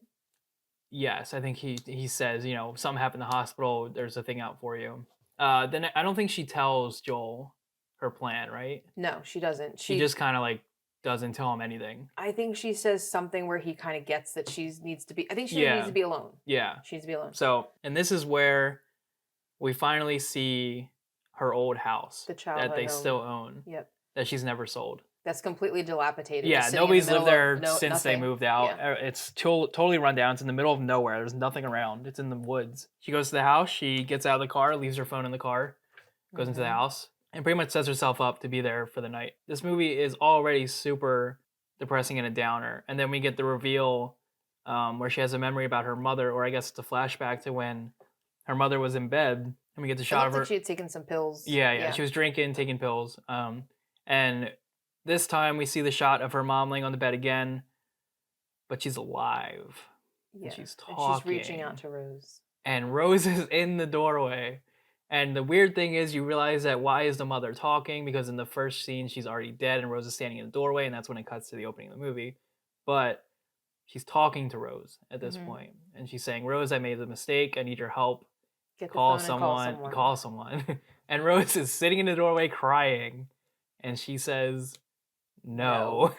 Yes, I think he says, something happened in the hospital. There's a thing out for you. Then I don't think she tells Joel her plan, right? No, she doesn't. She just kind of like doesn't tell him anything. I think she says something where he kind of gets that she needs to be. I think she needs to be alone. Yeah, she needs to be alone. So, and this is where we finally see her old house, the childhood that they home. Still own. Yep. That she's never sold. That's completely dilapidated. Yeah, nobody's lived there since they moved out. Yeah. It's totally run down. It's in the middle of nowhere. There's nothing around. It's in the woods. She goes to the house. She gets out of the car, leaves her phone in the car, goes into the house, and pretty much sets herself up to be there for the night. This movie is already super depressing and a downer. And then we get the reveal where she has a memory about her mother, or I guess it's a flashback to when her mother was in bed. And we get the shot of her. Like she had taken some pills. Yeah. She was drinking, taking pills. And this time we see the shot of her mom laying on the bed again, but she's alive. Yeah. And she's talking. And she's reaching out to Rose. And Rose is in the doorway. And the weird thing is you realize that why is the mother talking? Because in the first scene, she's already dead and Rose is standing in the doorway, and that's when it cuts to the opening of the movie. But she's talking to Rose at this point. And she's saying, Rose, I made a mistake. I need your help. Call someone. And Rose is sitting in the doorway crying. And she says... No.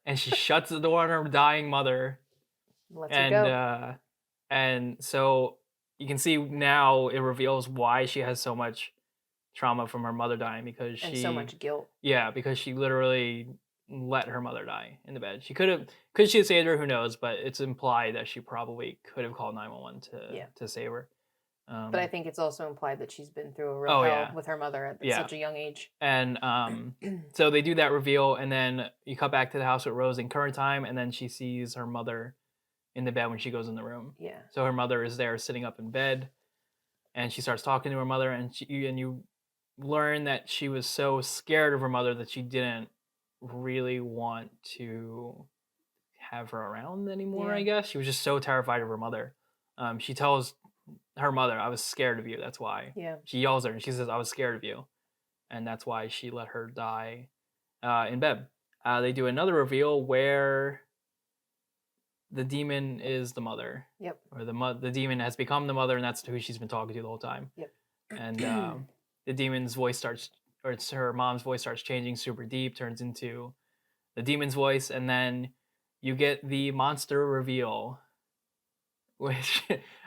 And she shuts the door on her dying mother. Lets her go. And so you can see now it reveals why she has so much trauma from her mother dying because and so much guilt. Yeah, because she literally let her mother die in the bed. She could she have saved her? Who knows? But it's implied that she probably could have called 911 to save her. But I think it's also implied that she's been through a real hell with her mother at such a young age. And so they do that reveal, and then you cut back to the house with Rose in current time, and then she sees her mother in the bed when she goes in the room. Yeah. So her mother is there sitting up in bed, and she starts talking to her mother, and you learn that she was so scared of her mother that she didn't really want to have her around anymore. I guess she was just so terrified of her mother. She tells her mother, "I was scared of you. That's why." Yeah. She yells at her and she says, "I was scared of you," and that's why she let her die in bed. They do another reveal where the demon is the mother. Yep. Or the demon has become the mother, and that's who she's been talking to the whole time. Yep. And the demon's voice starts, or it's her mom's voice starts changing super deep, turns into the demon's voice, and then you get the monster reveal, which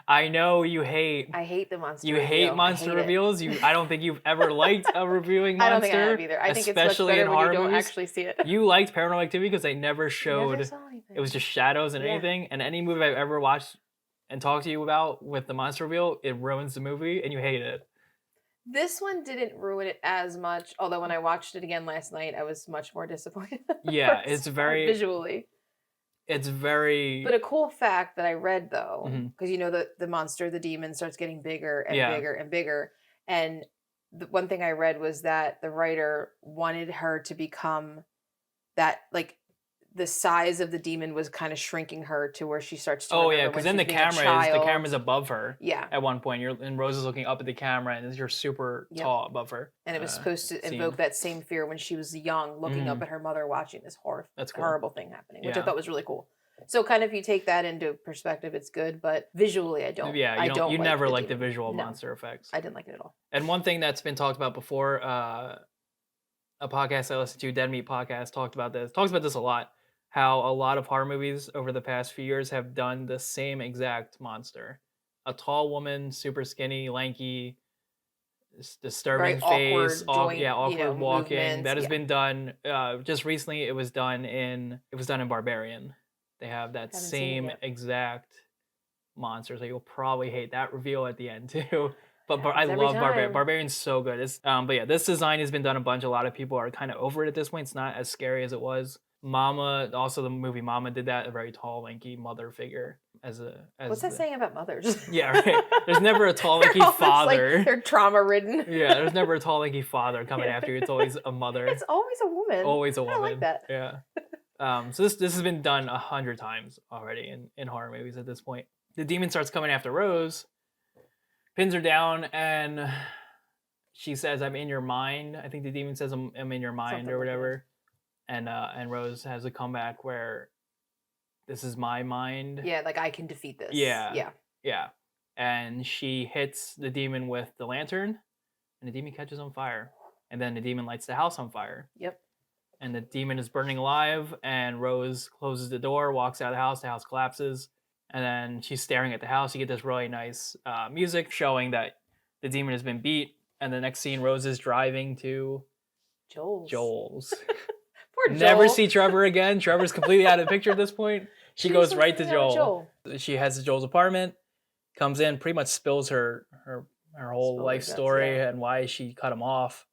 I know you hate. I hate the monster. You hate monster reveals. I don't think you've ever liked a revealing monster. I don't think I have either. I think it's much better when you don't actually see it. You liked Paranormal Activity because they never showed. Never saw anything. It was just shadows and anything. And any movie I've ever watched and talked to you about with the monster reveal, it ruins the movie, and you hate it. This one didn't ruin it as much, although when I watched it again last night, I was much more disappointed. Yeah, it's very visually. It's very. But a cool fact that I read though, because you know the monster, the demon, starts getting bigger and bigger and bigger, and the one thing I read was that the writer wanted her to become that, like, the size of the demon was kind of shrinking her to where she starts to. Oh yeah, because then the camera's above her. Yeah. At one point, and Rose is looking up at the camera, and you're super tall above her. And it was supposed to invoke that same fear when she was young, looking up at her mother, watching this horrible thing happening, which I thought was really cool. So kind of if you take that into perspective, it's good, but visually I don't. Yeah, you never liked the visual monster effects. I didn't like it at all. And one thing that's been talked about before, a podcast I listened to, Dead Meat Podcast, talks about this a lot. How a lot of horror movies over the past few years have done the same exact monster. A tall woman, super skinny, lanky, disturbing face, awkward walking. That has been done just recently. It was done in Barbarian. They have that same exact monster. So you'll probably hate that reveal at the end too. But I love Barbarian. Barbarian's so good. But yeah, this design has been done a bunch. A lot of people are kind of over it at this point. It's not as scary as it was. Mama, also the movie Mama did that, a very tall, lanky mother figure. What's that saying about mothers? Yeah, right. There's never a tall, lanky father. Like they're trauma-ridden. Yeah, there's never a tall, lanky father coming after you. It's always a mother. It's always a woman. Always a woman. I like that. Yeah. So this has been done 100 times already in horror movies at this point. The demon starts coming after Rose, pins her down, and she says, "I'm in your mind." I think the demon says, "I'm in your mind," something or whatever. And Rose has a comeback where, "This is my mind." Yeah, like I can defeat this. Yeah. And she hits the demon with the lantern, and the demon catches on fire. And then the demon lights the house on fire. Yep. And the demon is burning alive, and Rose closes the door, walks out of the house collapses, and then she's staring at the house. You get this really nice music showing that the demon has been beat, and the next scene, Rose is driving to Joel's. Poor Joel. Never see Trevor again. Trevor's completely out of the picture at this point. She goes right to Joel. She heads to Joel's apartment, comes in, pretty much spills her whole life story and why she cut him off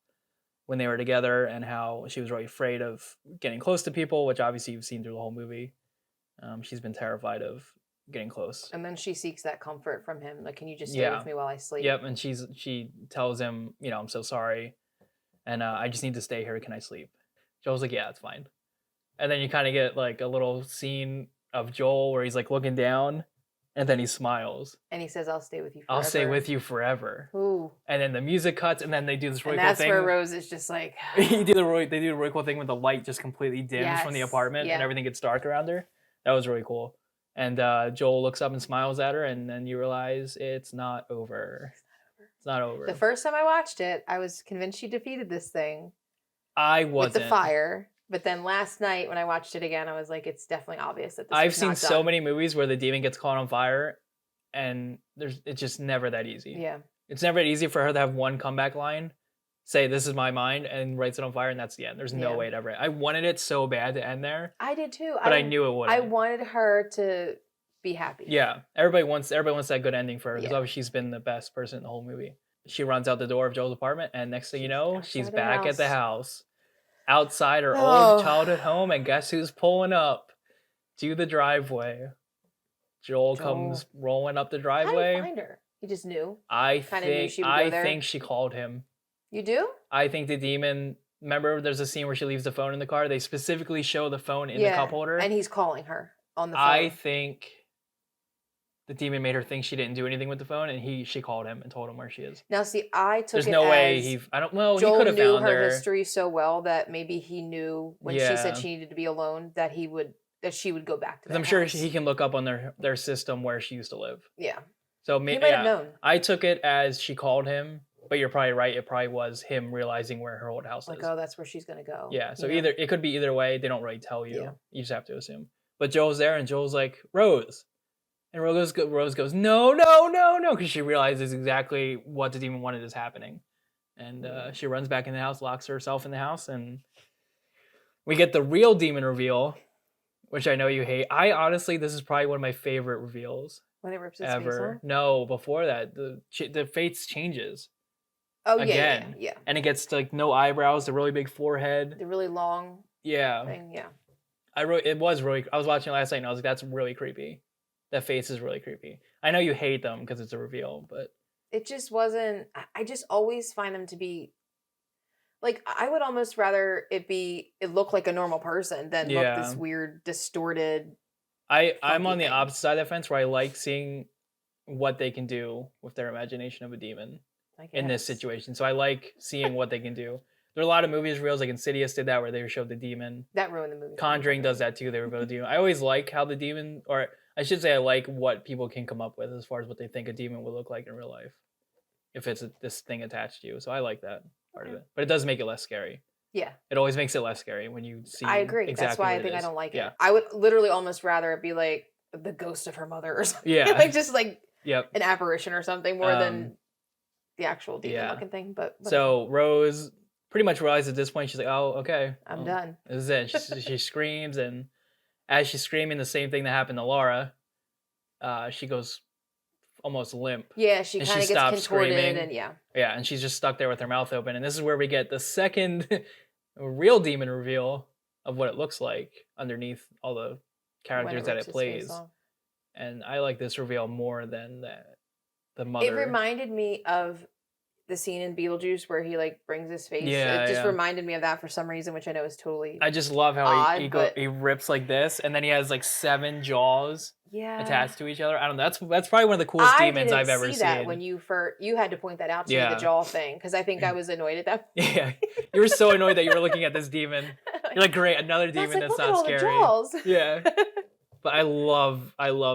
when they were together, and how she was really afraid of getting close to people, which obviously you've seen through the whole movie. She's been terrified of getting close. And then she seeks that comfort from him. Like, can you just stay with me while I sleep? Yep, and she tells him, "I'm so sorry, and I just need to stay here. Can I sleep?" Joel's like, "Yeah, it's fine." And then you kind of get like a little scene of Joel where he's like looking down, and then he smiles. And he says, "I'll stay with you forever." I'll stay with you forever. Ooh. And then the music cuts, and then they do this really cool thing. And that's where Rose is just like... they do the really cool thing when the light just completely dims from the apartment and everything gets dark around her. That was really cool. And Joel looks up and smiles at her, and then you realize it's not over. It's not over. The first time I watched it, I was convinced she defeated this thing. I wasn't. With the fire. But then last night when I watched it again, I was like, it's definitely obvious that this I've is seen not so done. many movies where the demon gets caught on fire, and it's just never that easy. Yeah. It's never that easy for her to have one comeback line. say this is my mind and lights it on fire, and that's the end. There's no way it ever. I wanted it so bad to end there. I did too, but I knew it wouldn't. I wanted her to be happy. Yeah, everybody wants that good ending for her because obviously she's been the best person in the whole movie. She runs out the door of Joel's apartment, and next thing you know, she's back at the house, outside her old childhood home, and guess who's pulling up to the driveway? Joel comes rolling up the driveway. How did he find her? He just knew. I think she called him. You do? I think the demon. Remember, there's a scene where she leaves the phone in the car. They specifically show the phone in the cup holder, and he's calling her on the phone. I think the demon made her think she didn't do anything with the phone, and she called him and told him where she is. Now, see, I took There's it no as way he could have found her. Joel knew her history so well that maybe he knew when she said she needed to be alone that she would go back to that I'm sure he can look up on their system where she used to live. Yeah. So he might have known. I took it as she called him, but you're probably right. It probably was him realizing where her old house is. Oh, that's where she's gonna go. Yeah. So it could be either way. They don't really tell you. Yeah. You just have to assume. But Joel's there, and Joel's like, Rose. And Rose goes, no, because she realizes exactly what the demon wanted is happening. And she runs back in the house, locks herself in the house, and we get the real demon reveal, which I know you hate. Honestly, this is probably one of my favorite reveals. When it rips his ever. face off? No, before that, the face changes. Oh, again. Yeah. And it gets to, like, no eyebrows, the really big forehead. The really long thing, yeah. I was watching it last night, and I was like, that's really creepy. That face is really creepy. I know you hate them because it's a reveal, but it just wasn't. I just always find them to be like, I would almost rather it look like a normal person than look this weird distorted. I'm on the opposite side of the fence where I like seeing what they can do with their imagination of a demon in this situation. So I like seeing what they can do. There are a lot of movies, reels like Insidious did that, where they showed the demon. That ruined the movie. Conjuring does that too. They reveal the demon. I always like how the demon, or I should say, I like what people can come up with as far as what they think a demon would look like in real life, if it's this thing attached to you. So I like that part of it, but it does make it less scary. Yeah, it always makes it less scary when you see. I agree. Exactly that's why I think I don't like it. I would literally almost rather it be like the ghost of her mother or something. Yeah, like just like an apparition or something more than the actual demon looking thing. But so Rose pretty much realized at this point, she's like, "Oh, okay, I'm done. This is it." She screams, and as she's screaming, the same thing that happened to Laura, she goes almost limp. Yeah, she kind of gets contorted, and yeah, and she's just stuck there with her mouth open. And this is where we get the second real demon reveal of what it looks like underneath all the characters that it plays. And I like this reveal more than the mother. It reminded me of the scene in Beetlejuice where he like brings his face. It just reminded me of that for some reason, which I know is totally. I just love how he rips like this, and then he has like 7 jaws attached to each other. I don't know. That's probably one of the coolest demons I've ever seen. That when you had to point that out to me, the jaw thing, because I think I was annoyed at that point. Yeah, you were so annoyed that you were looking at this demon. You're like, great, another demon that's not scary. Yeah, but I love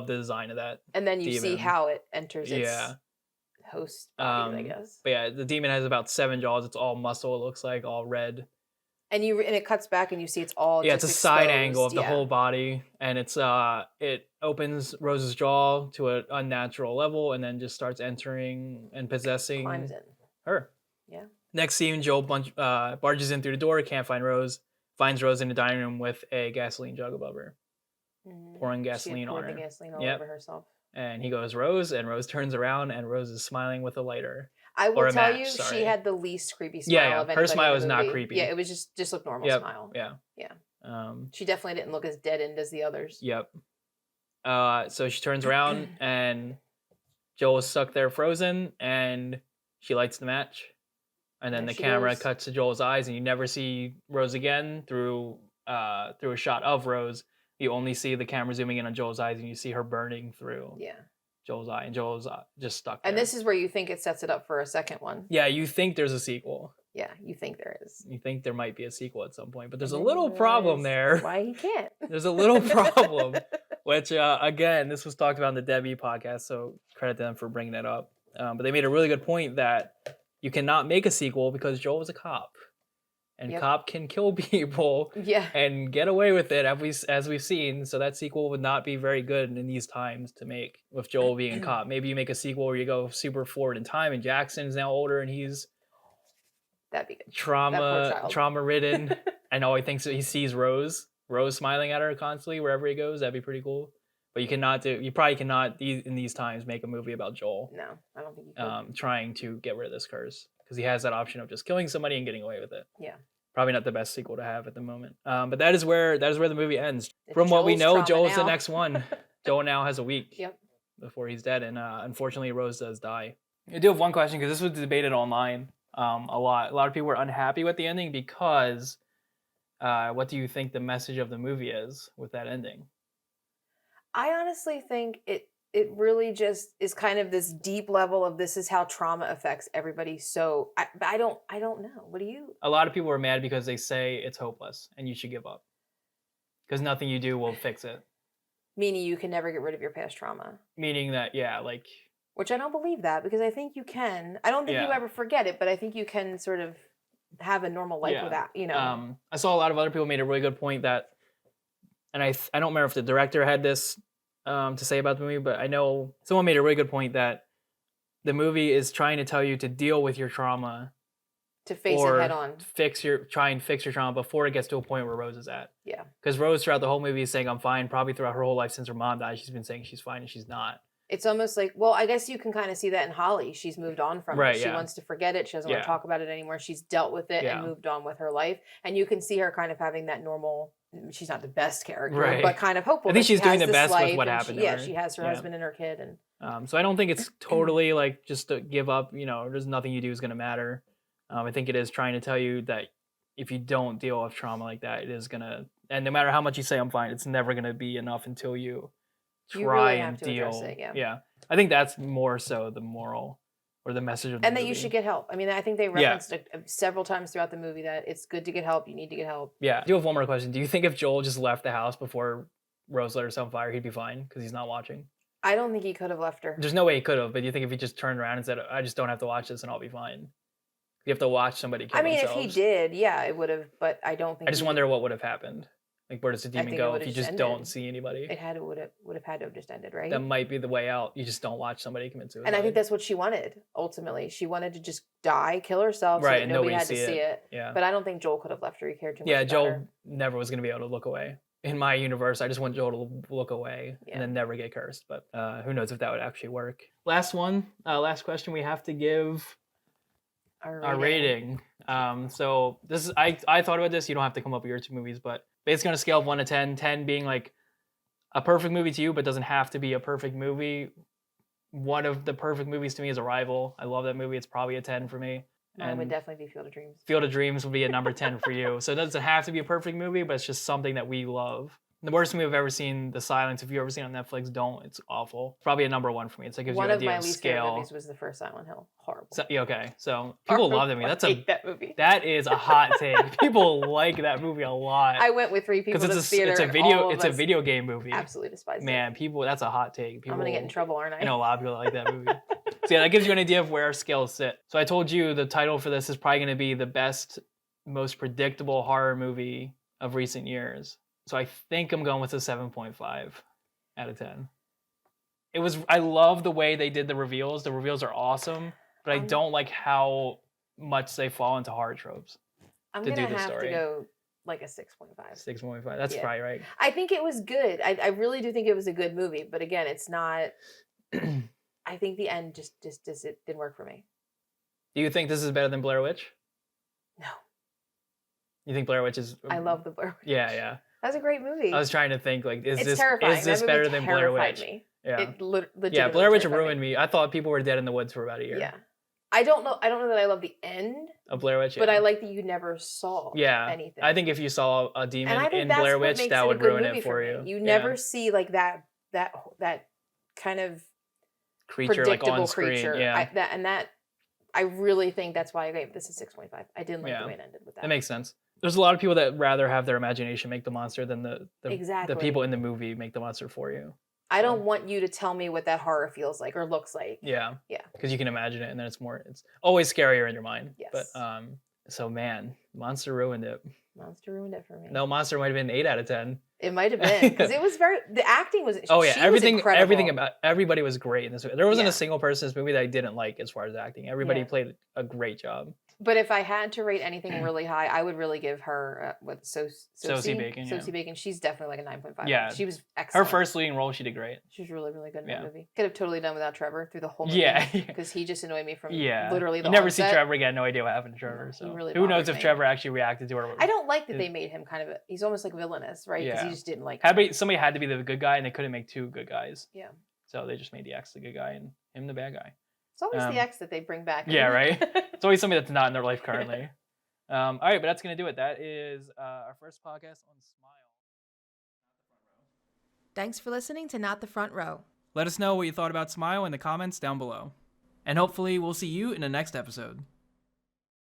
the design of that. And then you see how it enters its host body, I guess. But yeah, the demon has about 7 jaws. It's all muscle. It looks like all red. And it cuts back and you see it's all it's a side angle of the whole body, and it opens Rose's jaw to an unnatural level, and then just starts entering and possessing her. Yeah. Next scene, Joel barges in through the door, can't find Rose, finds Rose in the dining room with a gasoline jug above her, pouring gasoline on her. Gasoline all over herself. And he goes, Rose, and Rose turns around, and Rose is smiling with a lighter. I will tell you, she had the least creepy smile of anybody. Her smile was not creepy. Yeah, it was just a normal smile. Yeah. She definitely didn't look as deadened as the others. Yep. So she turns around, and Joel is stuck there frozen, and she lights the match. And then the camera cuts to Joel's eyes, and you never see Rose again through a shot of Rose. You only see the camera zooming in on Joel's eyes, and you see her burning through Joel's eye, and Joel's just stuck there. And this is where you think it sets it up for a second one. Yeah, you think there's a sequel. Yeah, you think there is. You think there might be a sequel at some point, but there's a little problem there. Why he can't? There's a little problem, which, again, this was talked about in the Debbie podcast, so credit to them for bringing that up. But they made a really good point that you cannot make a sequel because Joel was a cop. And cop can kill people and get away with it, as we've seen. So that sequel would not be very good in these times to make with Joel being a cop. Maybe you make a sequel where you go super forward in time and Jackson's now older and he's That'd be good. Trauma ridden. And all he sees Rose smiling at her constantly wherever he goes. That'd be pretty cool. But you probably cannot in these times make a movie about Joel. No, I don't think you could. Trying to get rid of this curse because he has that option of just killing somebody and getting away with it. Yeah. Probably not the best sequel to have at the moment. But that is where the movie ends. From what we know, Joel's the next one. Joel now has a week before he's dead, and unfortunately, Rose does die. I do have one question because this was debated online a lot. A lot of people were unhappy with the ending because what do you think the message of the movie is with that ending? I honestly think it really just is kind of this deep level of this is how trauma affects everybody. So I don't know. What do you? A lot of people are mad because they say it's hopeless and you should give up because nothing you do will fix it. Meaning you can never get rid of your past trauma. Meaning that, like... Which I don't believe that because I think you can. I don't think you ever forget it, but I think you can sort of have a normal life without, I saw a lot of other people made a really good point that, and I don't remember if the director had this to say about the movie, but I know someone made a really good point that the movie is trying to tell you to deal with your trauma, to face it head on, try and fix your trauma before it gets to a point where Rose is at. Yeah, because Rose throughout the whole movie is saying I'm fine. Probably throughout her whole life since her mom died, she's been saying she's fine and she's not. It's almost like, well, I guess you can kind of see that in Holly. She's moved on from it. She wants to forget it. She doesn't want to talk about it anymore. She's dealt with it and moved on with her life. And you can see her kind of having that normal, she's not the best character, but kind of hopeful. I think she's doing the best with what happened to her. She has her husband and her kid. And so I don't think it's totally like just to give up, there's nothing you do is going to matter. I think it is trying to tell you that if you don't deal with trauma like that, it is going to, and no matter how much you say I'm fine, it's never going to be enough until you try and deal. Yeah. I think that's more so the moral or the message of the movie. And that you should get help. I mean, I think they referenced it several times throughout the movie that it's good to get help. You need to get help. Yeah. I do have one more question. Do you think if Joel just left the house before Rose lit herself on fire, he'd be fine because he's not watching? I don't think he could have left her. There's no way he could have, but do you think if he just turned around and said, I just don't have to watch this and I'll be fine? You have to watch somebody kill themselves. If he did, it would have, but I don't think I just wonder what would have happened. Like, where does the demon go if you just don't see anybody? It would have had to have just ended, right? That might be the way out. You just don't watch somebody commit suicide. And I think that's what she wanted, ultimately. She wanted to just die, kill herself, so that nobody had to see it. Yeah. But I don't think Joel could have left her. He cared too much about Joel her. Never was going to be able to look away. In my universe, I just want Joel to look away and then never get cursed. But who knows if that would actually work. Last question we have to give our rating. So this is I thought about this. You don't have to come up with your two movies, but basically on a scale of 1 to 10, 10 being like a perfect movie to you, but doesn't have to be a perfect movie. One of the perfect movies to me is Arrival. I love that movie. It's probably a 10 for me. Mine would definitely be Field of Dreams. Field of Dreams would be a number 10 for you. So it doesn't have to be a perfect movie, but it's just something that we love. The worst movie I've ever seen, The Silence. If you've ever seen it on Netflix, don't. It's awful. Probably a number 1 for me. It's like gives you an idea of scale. One of my least favorite movies was the first Silent Hill. Horrible. So, okay, so people love that movie. I hate that movie. That is a hot take. People like that movie a lot. I went with 3 people to the theater. It's a video game movie. Absolutely despise it. Man, that's a hot take. I'm gonna get in trouble, aren't I? I know a lot of people that like that movie. So that gives you an idea of where our scales sit. So I told you the title for this is probably going to be the best, most predictable horror movie of recent years. So I think I'm going with a 7.5 out of 10. I love the way they did the reveals. The reveals are awesome, but I don't like how much they fall into horror tropes. I'm going to have to go like a 6.5. 6.5. That's probably right. I think it was good. I really do think it was a good movie, but again, it's not... I think the end just it didn't work for me. Do you think this is better than Blair Witch? No. You think Blair Witch is... I love the Blair Witch. Yeah. That's a great movie. I was trying to think, like, is this terrifying. better than Blair Witch? Me. Yeah. It Blair Witch ruined me. I thought people were dead in the woods for about a year. Yeah. I don't know that I love the end of Blair Witch, but I like that you never saw anything. I think if you saw a demon in Blair Witch, that would ruin it for you. You never see like that kind of creature like on screen. Creature. Yeah. I really think that's why I gave this a 6.5. I didn't like the way it ended with that. That makes sense. There's a lot of people that rather have their imagination make the monster than the people in the movie make the monster for you. I don't want you to tell me what that horror feels like or looks like. Yeah. Because you can imagine it, and then it's always scarier in your mind. Yes. But so man, Monster ruined it. Monster ruined it for me. No, Monster might have been 8 out of 10. It might have been because it was the acting was. Oh yeah, everything about everybody was great in this movie. There wasn't a single person in this movie that I didn't like as far as acting. Everybody played a great job. But if I had to rate anything really high, I would really give her Sosie Bacon. Sosie Bacon. She's definitely like a 9.5. Yeah, she was excellent. Her first leading role, she did great. She was really, really good in that movie. Could have totally done without Trevor through the whole movie. Yeah, because he just annoyed me from literally the You never onset. see Trevor again. No idea what happened to Trevor. So really who knows if Trevor actually reacted to her? I don't like that they made him kind of. He's almost like villainous, right? Because he just didn't like. Somebody had to be the good guy, and they couldn't make two good guys. Yeah. So they just made the ex the good guy and him the bad guy. It's always the ex that they bring back. Yeah, right. It's always somebody that's not in their life currently. All right, but that's gonna do it. That is our first podcast on Smile. Thanks for listening to Not the Front Row. Let us know what you thought about Smile in the comments down below. And hopefully we'll see you in the next episode.